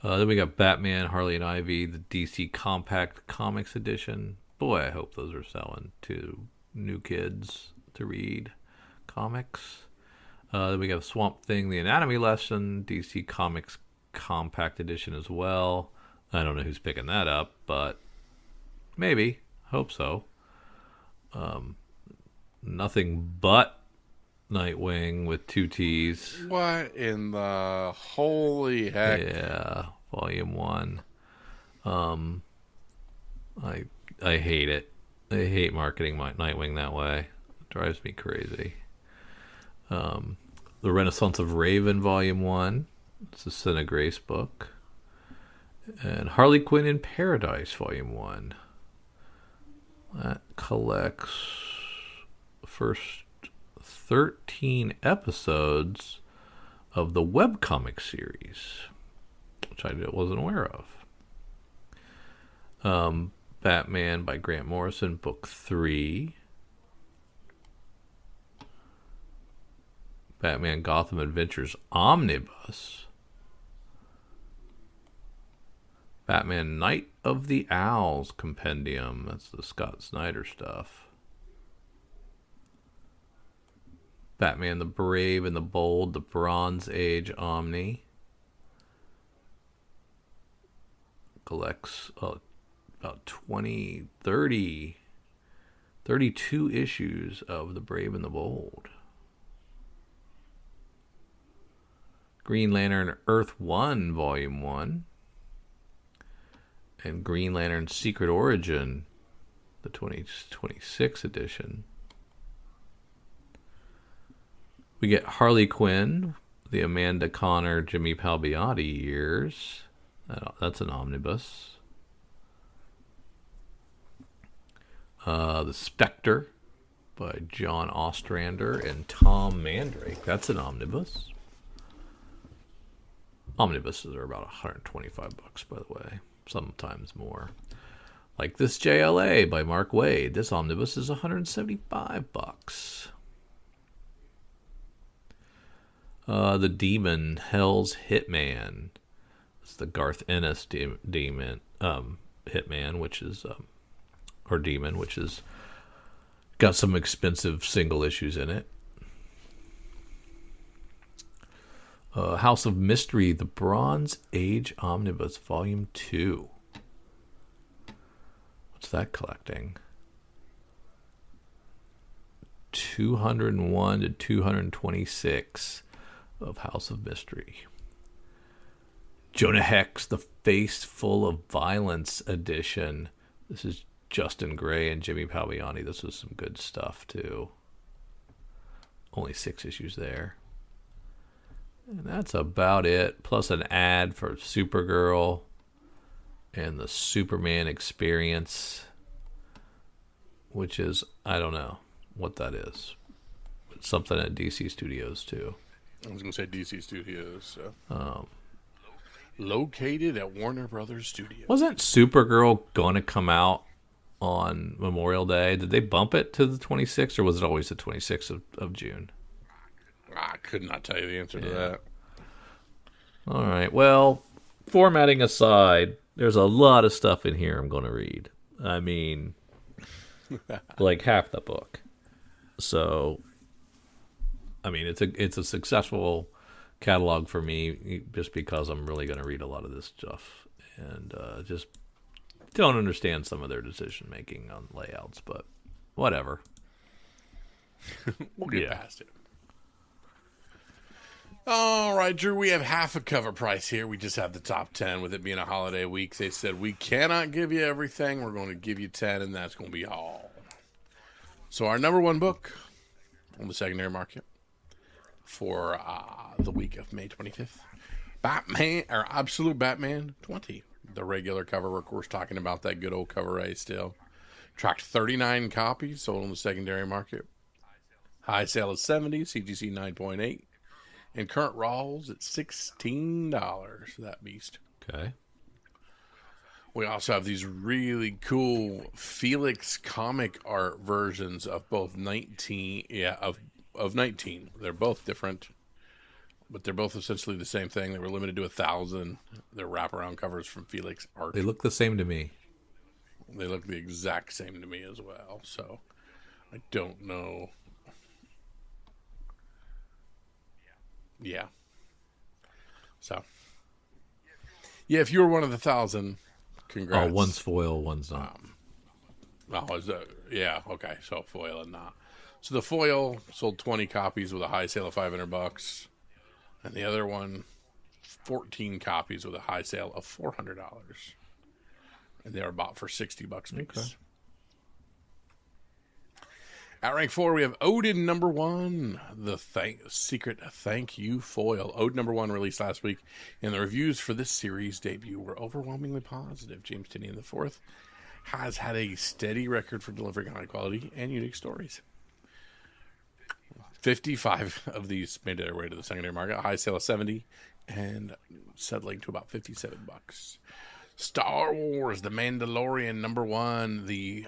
Then we got Batman, Harley and Ivy, the DC Compact Comics Edition. Boy, I hope those are selling to new kids to read comics. Then we got Swamp Thing, The Anatomy Lesson, DC Comics Compact Edition as well. I don't know who's picking that up, but maybe. Hope so. Nothing but Nightwing with 2 T's. What in the holy heck? Yeah, Volume 1. I hate it. I hate marketing my Nightwing that way. It drives me crazy. The Renaissance of Raven, Volume 1. It's a Cine Grace book. And Harley Quinn in Paradise, Volume 1. That collects the first 13 episodes of the webcomic series, which I wasn't aware of. Batman by Grant Morrison, Book 3. Batman Gotham Adventures Omnibus. Batman Night of the Owls Compendium. That's the Scott Snyder stuff. Batman the Brave and the Bold, the Bronze Age Omni. Collects about 20, 30, 32 issues of the Brave and the Bold. Green Lantern Earth 1, Volume 1. And Green Lantern Secret Origin, the 2026 edition. We get Harley Quinn, the Amanda Connor, Jimmy Palmiotti years. That's an omnibus. The Spectre by John Ostrander and Tom Mandrake. That's an omnibus. Omnibuses are about $125, by the way. Sometimes more. Like this JLA by Mark Waid. This omnibus is $175. The Demon, Hell's Hitman. It's the Garth Ennis Demon Hitman, which is or Demon, which is got some expensive single issues in it. House of Mystery, the Bronze Age Omnibus, Volume 2. What's that collecting? 201 to 226 of House of Mystery. Jonah Hex, the Face Full of Violence edition. This is Justin Gray and Jimmy Palmiotti. This was some good stuff, too. Only 6 issues there. And that's about it. Plus an ad for Supergirl and the Superman Experience, which is, I don't know what that is. It's something at DC Studios, too. I was going to say DC Studios. So. Located at Warner Brothers Studios. Wasn't Supergirl going to come out on Memorial Day? Did they bump it to the 26th, or was it always the 26th of June? I could not tell you the answer to that. All right. Well, formatting aside, there's a lot of stuff in here I'm going to read. I mean, like half the book. So, I mean, it's a successful catalog for me just because I'm really going to read a lot of this stuff and just don't understand some of their decision making on layouts, but whatever. We'll get past it. All right, Drew, we have half a cover price here. We just have the top 10. With it being a holiday week, they said we cannot give you everything. We're going to give you 10, and that's going to be all. So our number one book on the secondary market for the week of May 25th, Batman, or Absolute Batman 20. The regular cover, we're of course talking about that good old cover A still. Tracked 39 copies, sold on the secondary market. High sale is 70, CGC 9.8. And current rolls at $16, that beast. Okay. We also have these really cool Felix comic art versions of both 19. Of 19. They're both different, but they're both essentially the same thing. They were limited to 1,000. They're wraparound covers from Felix Art. They look the same to me. They look the exact same to me as well. So I don't know. Yeah. So, yeah, if you were one of the 1,000, congrats. Oh, one's foil, one's not. Yeah, okay. So foil and not. So the foil sold 20 copies with a high sale of $500, and the other one 14 copies with a high sale of $400, and they were bought for $60 a piece. Okay. At rank 4, we have Odin number 1, the secret thank you foil. Odin number 1 released last week, and the reviews for this series debut were overwhelmingly positive. James Tynion IV has had a steady record for delivering high quality and unique stories. 55 of these made their way to the secondary market, a high sale of 70, and settling to about $57. Star Wars, The Mandalorian number 1, the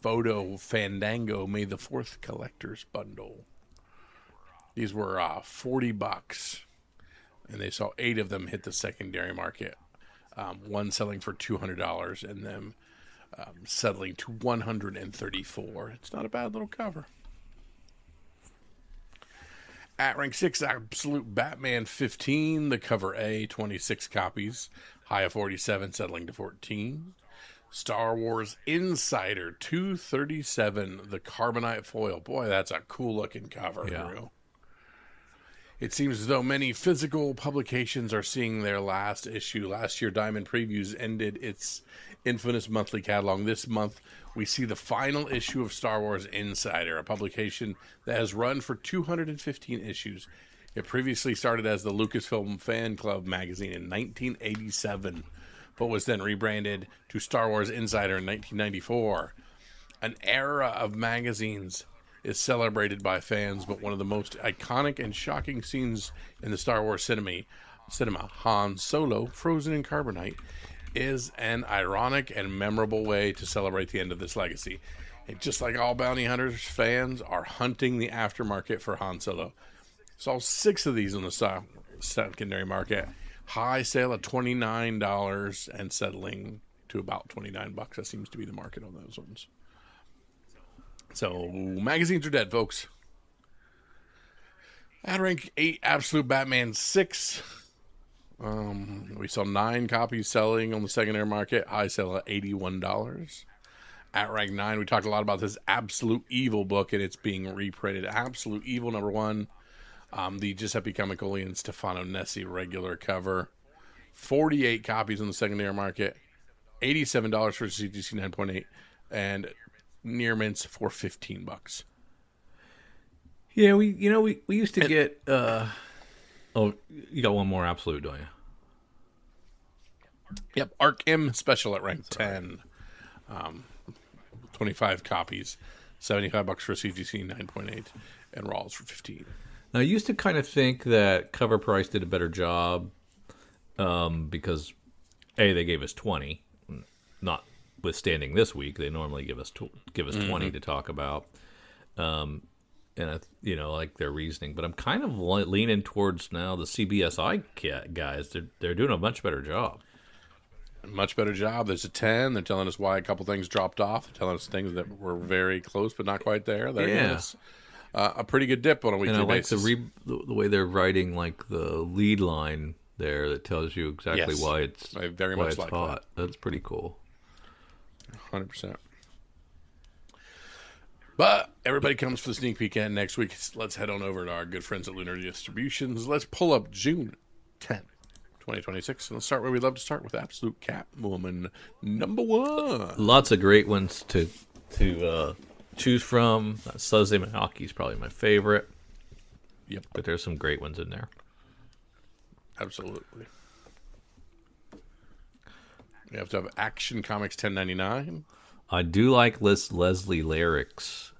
Photo Fandango May the 4th Collector's Bundle. These were $40, and they saw 8 of them hit the secondary market. One selling for $200, and them settling to $134. It's not a bad little cover. At rank 6, Absolute Batman 15, the cover A, 26 copies, high of 47, settling to 14. Star Wars Insider 237, the Carbonite foil. Boy, that's a cool looking cover. Yeah. Drew. It seems as though many physical publications are seeing their last issue. Last year, Diamond Previews ended its infamous monthly catalog. This month, we see the final issue of Star Wars Insider, a publication that has run for 215 issues. It previously started as the Lucasfilm Fan Club magazine in 1987, but was then rebranded to Star Wars Insider in 1994. An era of magazines is celebrated by fans, but one of the most iconic and shocking scenes in the Star Wars cinema, Han Solo, frozen in carbonite, is an ironic and memorable way to celebrate the end of this legacy. And just like all bounty hunters, fans are hunting the aftermarket for Han Solo. Saw 6 of these on the secondary market. High sale of $29 and settling to about $29. That seems to be the market on those ones. So, magazines are dead, folks. At rank 8, Absolute Batman 6. We saw 9 copies selling on the secondary market. High sale at $81. At rank 9, we talked a lot about this Absolute Evil book, and it's being reprinted. Absolute Evil number 1. The Giuseppe Camicoli and Stefano Nessi regular cover. 48 copies on the secondary market. $87 for CGC 9.8. And near mints for $15. Yeah, we used to get. Oh, you got one more Absolute, don't you? Yep, Arc M special at rank 10. 25 copies, $75 for CGC 9.8, and Rawls for $15. Now, I used to kind of think that Cover Price did a better job because they gave us 20, notwithstanding this week. They normally give us 20 to talk about. and like their reasoning. But I'm kind of leaning towards now the CBSI guys. They're doing a much better job. Much better job. There's a 10. They're telling us why a couple things dropped off. They're telling us things that were very close but not quite there. They're giving us a pretty good dip on a weekly basis. And I like the way they're writing like the lead line there that tells you exactly why it's hot. That's pretty cool. 100%. But everybody comes for the sneak peek at next week. Let's head on over to our good friends at Lunar Distributions. Let's pull up June 10th. 2026. And let's start where we love to start with Absolute Catwoman #1. Lots of great ones to choose from. Sozomaika is probably my favorite. Yep. But there's some great ones in there. Absolutely. We have to have Action Comics 1099. I do like Leslie Lyrics.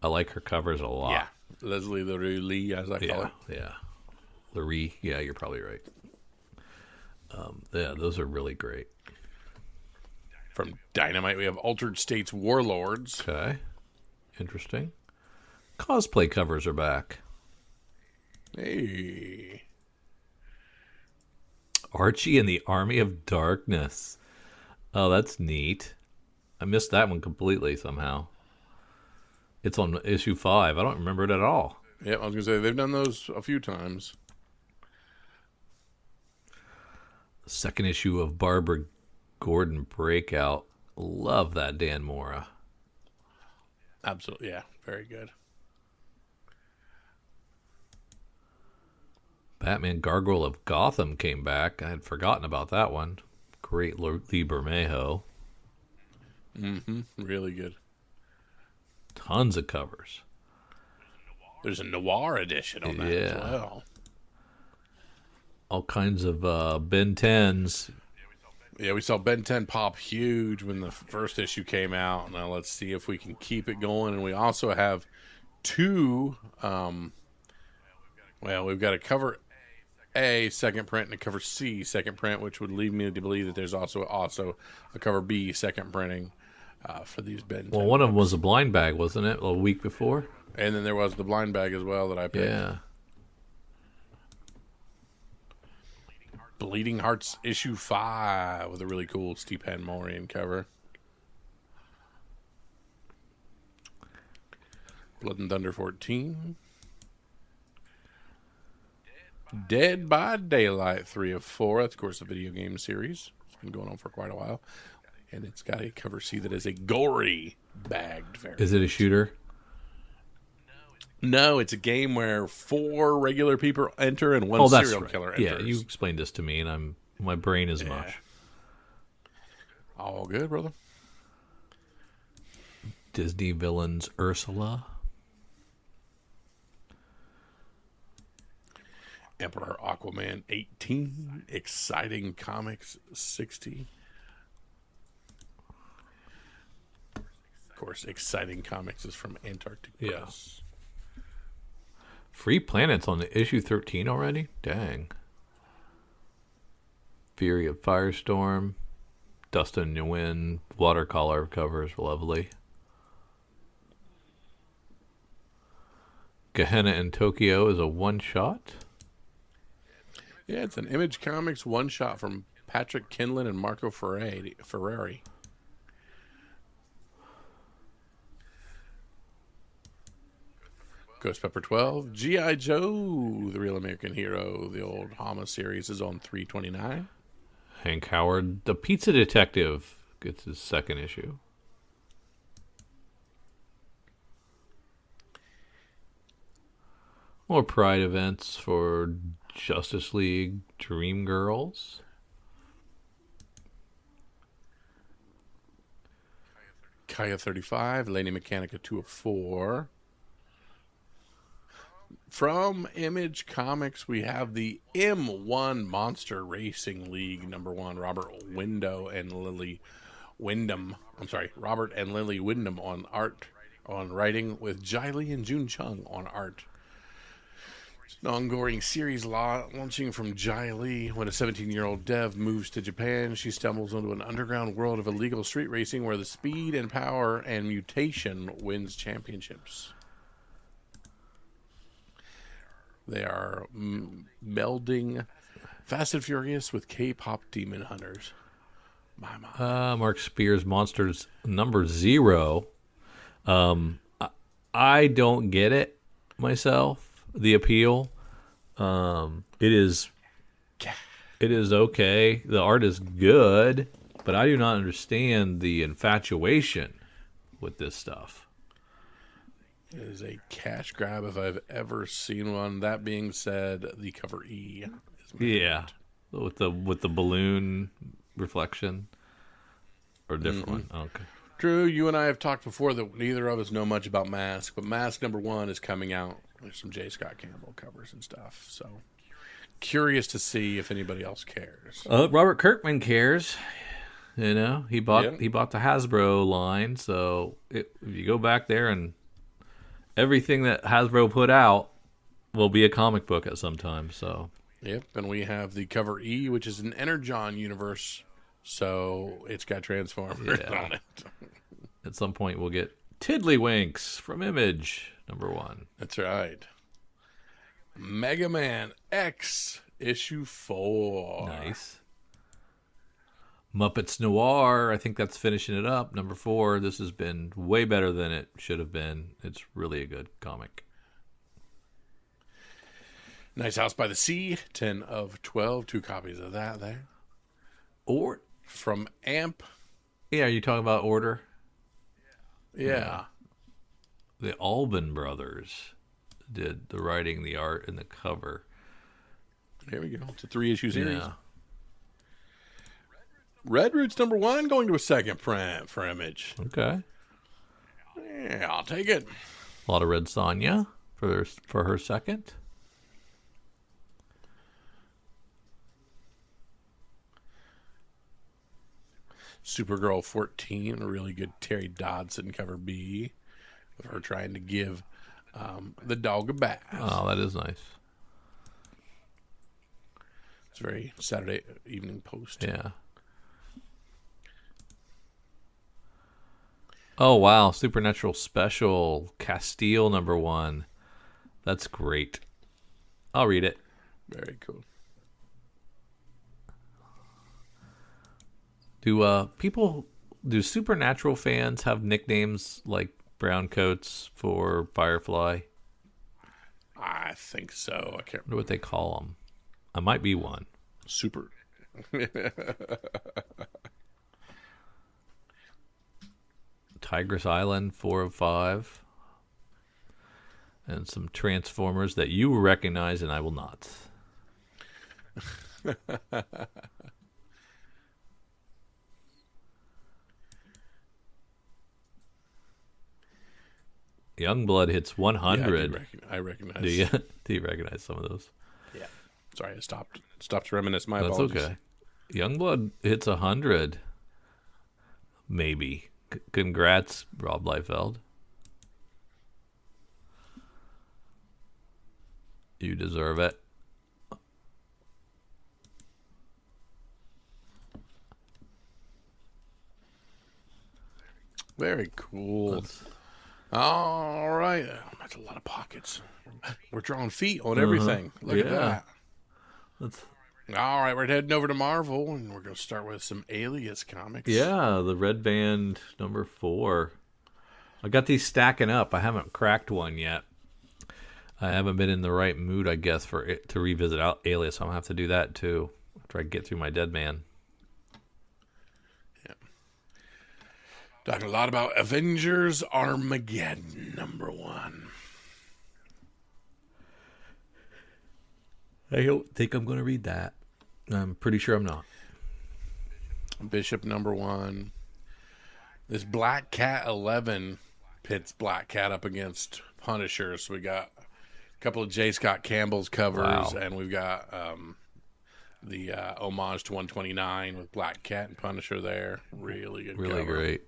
I like her covers a lot. Yeah. Leslie Lee, as I call it. Yeah. Larry. Yeah, you're probably right. Yeah, those are really great. From Dynamite, we have Altered States Warlords. Okay. Interesting. Cosplay covers are back. Hey. Archie and the Army of Darkness. Oh, that's neat. I missed that one completely somehow. It's on issue 5. I don't remember it at all. Yeah, I was going to say, they've done those a few times. Second issue of Barbara Gordon Breakout. Love that Dan Mora. Absolutely, yeah. Very good. Batman Gargoyle of Gotham came back. I had forgotten about that one. Great Lee Bermejo. Really good. Tons of covers. There's a noir edition on that as well. All kinds of Ben 10s. Yeah, we saw Ben 10 pop huge when the first issue came out. Now let's see if we can keep it going. And we also have two, we've got a cover A second print and a cover C second print, which would lead me to believe that there's also a cover B second printing for these Ben 10 Well, one of them books. was a blind bag, wasn't it? A week before? And then there was the blind bag as well that I picked. Yeah. Bleeding Hearts issue 5 with a really cool Steve Morian cover. Blood and Thunder 14. Dead by Daylight 3 of 4. That's, of course, a video game series. It's been going on for quite a while. And it's got a cover C that is a gory bagged variant. Is it a shooter? No, it's a game where 4 regular people enter and one serial killer enters. Yeah, you explained this to me, and my brain is mush. All good, brother. Disney villains Ursula. Emperor Aquaman 18. Exciting Comics 60. Of course, Exciting Comics is from Antarctic Press. Free Planets on the issue 13 already? Dang. Fury of Firestorm. Dust in the Wind. Watercolor covers. Lovely. Gehenna in Tokyo is a one-shot. Yeah, it's an Image Comics one-shot from Patrick Kinlan and Marco Ferrari. Ghost Pepper 12. G.I. Joe, the Real American Hero. The old Hama series is on 329. Hank Howard, the Pizza Detective, gets his second issue. More Pride events for Justice League Dream Girls. Kaya 35. Lady Mechanica 2 of 4. From Image Comics, we have the M1 Monster Racing League #1. Robert and Lily Wyndham on writing, with Jai Lee and June Chung on art. It's an ongoing series launching from Jai Lee. When a 17-year-old dev moves to Japan, she stumbles into an underground world of illegal street racing where the speed and power and mutation wins championships. They are melding Fast and Furious with K-pop demon hunters. Mark Spears Monsters number 0. I don't get it myself. The appeal. It is okay. The art is good, but I do not understand the infatuation with this stuff. It is a cash grab if I've ever seen one. That being said, the cover E is Yeah, with the balloon reflection or a different one. Okay. Drew, you and I have talked before that neither of us know much about Mask, but Mask number 1 is coming out. There's some J. Scott Campbell covers and stuff. So curious to see if anybody else cares. Robert Kirkman cares. You know, he bought Yeah. the Hasbro line, so if you go back there and everything that Hasbro put out will be a comic book at some time. So Yep, and we have the cover E, which is an Energon universe, so it's got Transformers on it. at some point we'll get Tiddlywinks from Image number 1. That's right. Mega Man X issue 4. Nice. Muppets Noir, I think that's finishing it up. Number 4. This has been way better than it should have been. It's really a good comic. Nice House by the Sea, 10 of 12. 2 copies of that there. Or From Amp. yeah, are you talking about Order? Yeah. The Alban brothers did the writing, the art, and the cover. There we go. It's a 3-issue series. Yeah. Red Roots number 1 going to a second print for Image. Okay. Yeah, I'll take it. A lot of Red Sonja for her second. Supergirl 14, a really good Terry Dodson cover B of her trying to give the dog a bath. Oh, that is nice. It's very Saturday Evening Post. Yeah. Oh, wow. Supernatural Special Castile number 1. That's great. I'll read it. Very cool. Do Supernatural fans have nicknames like brown coats for Firefly? I think so. I can't I wonder what they call them. I might be one. Super. Tigress Island, 4 of 5. And some Transformers that you will recognize and I will not. Youngblood hits 100. Yeah, I recognize. Do you recognize some of those? Yeah. Sorry, I stopped to reminisce. My That's apologies. okay. Youngblood hits 100. Maybe. Congrats, Rob Liefeld. You deserve it. Very cool. All right. That's a lot of pockets. We're drawing feet on everything. Look at that. All right, we're heading over to Marvel, and we're going to start with some Alias comics. Yeah, the Red Band number 4. I got these stacking up. I haven't cracked one yet. I haven't been in the right mood, I guess, for it to revisit Alias. I'm going to have to do that, too, after I get through my Dead Man. Yeah. Talking a lot about Avengers Armageddon number 1. I don't think I'm going to read that. I'm pretty sure I'm not. Bishop number 1. This Black Cat 11 pits Black Cat up against Punisher. So we got a couple of J. Scott Campbell's covers, and we've got the homage to 129 with Black Cat and Punisher there. Really good Really cover. great.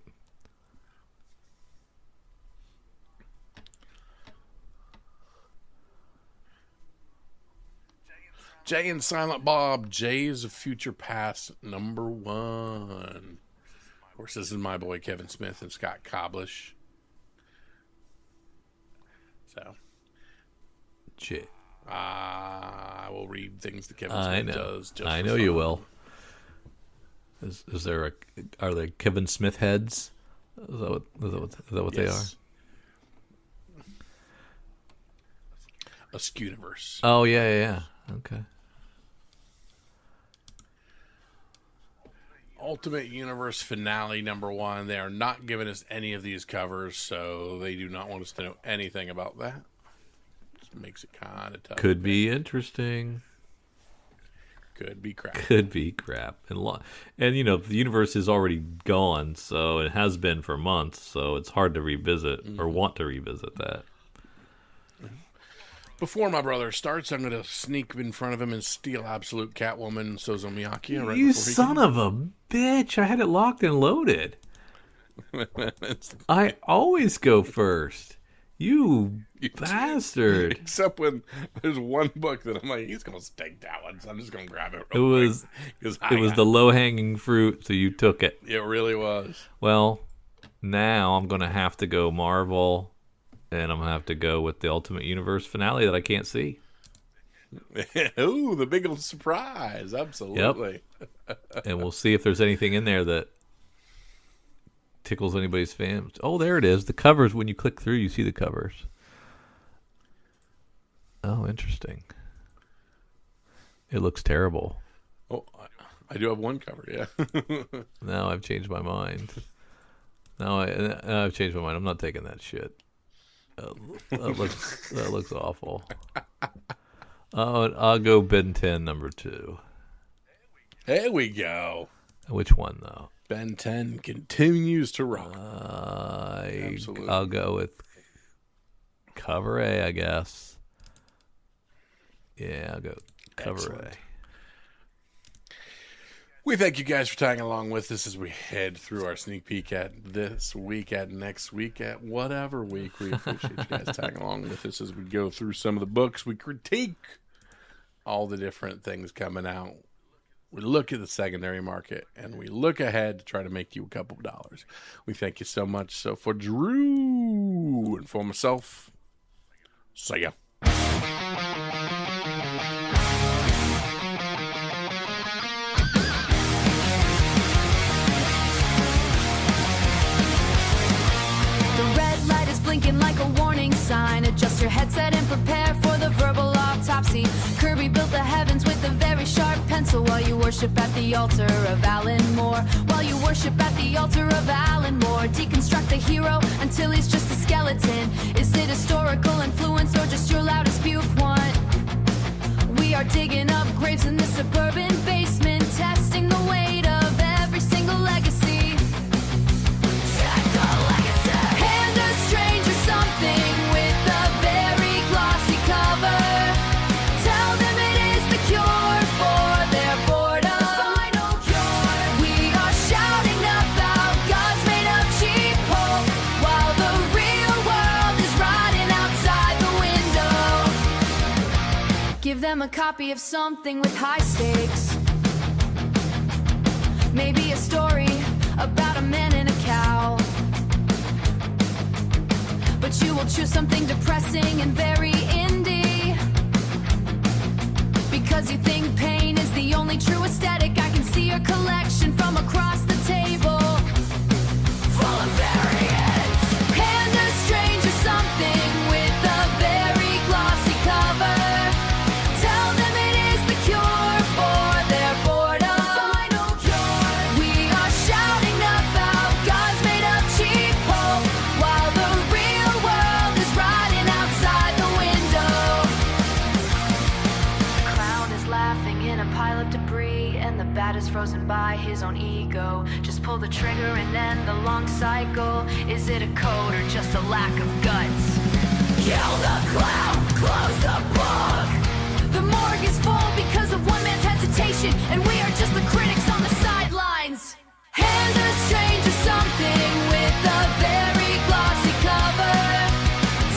Jay and Silent Bob, Jay's of Future Past number 1. Of course, this is my boy Kevin Smith and Scott Koblish. So, I will read things that Kevin Smith does. Just I for know fun. you will. Are they Kevin Smith heads? Is that what they are? Yes. A Skewniverse. Oh yeah. Okay. Ultimate Universe Finale #1. They are not giving us any of these covers, so they do not want us to know anything about that. Just makes it kind of tough. Could be interesting. Could be crap. Could be crap. And you know, the universe is already gone, so it has been for months, so it's hard to revisit or want to revisit that. Before my brother starts, I'm going to sneak in front of him and steal Absolute Catwoman Sozomaika. Right You before he son can. of a bitch. I had it locked and loaded. I always go first. You bastard. Except when there's one book that I'm like, he's going to take that one, so I'm just going to grab it It real was quick. it was the low-hanging fruit, so you took it. It really was. Well, now I'm going to have to go Marvel, and I'm going to have to go with the Ultimate Universe finale that I can't see. Ooh, the big old surprise. Absolutely. And we'll see if there's anything in there that tickles anybody's fans. Oh, there it is. The covers, when you click through, you see the covers. Oh, interesting. It looks terrible. Oh, I do have one cover, yeah. Now I've changed my mind. Now I've changed my mind. I'm not taking that shit. That looks awful. I'll go Ben 10 #2. There we go. Which one though? Ben 10 continues to rock. Absolutely. I'll go with cover A, I guess. Yeah, I'll go cover Excellent. A. We thank you guys for tagging along with us as we head through our sneak peek at this week, at next week, at whatever week. We appreciate you guys tagging along with us as we go through some of the books. We critique all the different things coming out. We look at the secondary market, and we look ahead to try to make you a couple of dollars. We thank you so much. So for Drew and for myself, see ya. The red light is blinking like a warning sign. Adjust your headset and prepare for the verbal autopsy. Kirby built the heavens with a very sharp pencil while you worship at the altar of Alan Moore. While you worship at the altar of Alan Moore. Deconstruct the hero until he's just a skeleton. Is it historical influence or just your loudest puke want? We are digging up graves in the suburban basement, testing the weight of every single legacy. Check the legacy. Hand a stranger something with a very glossy cover. Tell them it is the cure for their boredom. Final cure. We are shouting about God's made of cheap hope, while the real world is rotting outside the window. Give them a copy of something with high stakes. Maybe a story about a man and a cow. But you will choose something depressing and very indie, because you think pain is the only true aesthetic. I can see your collection from across the table, full of variants. Hand a stranger something with a very glossy cover. Tell them it is the cure for their boredom. Final cure. We are shouting about God's made of cheap hope, while the real world is rotting outside the window. The clown is laughing in a pile of debris, and the bat is frozen by his own ego. Just pull the trigger and end the long cycle. Is it a code or just a lack of guts? Kill the clown, close the book. The morgue is full because of one man's hesitation, and we are just the critics on the sidelines. Hand a stranger something with a very glossy cover.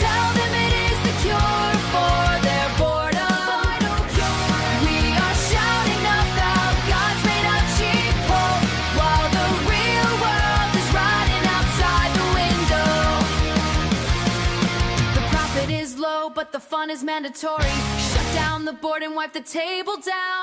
Tell them it is the cure for their boredom. Final cure. We are shouting about God's made of cheap hope, while the real world is rotting outside the window. The profit is low, but the fun is mandatory. Shut down the board and wipe the table down.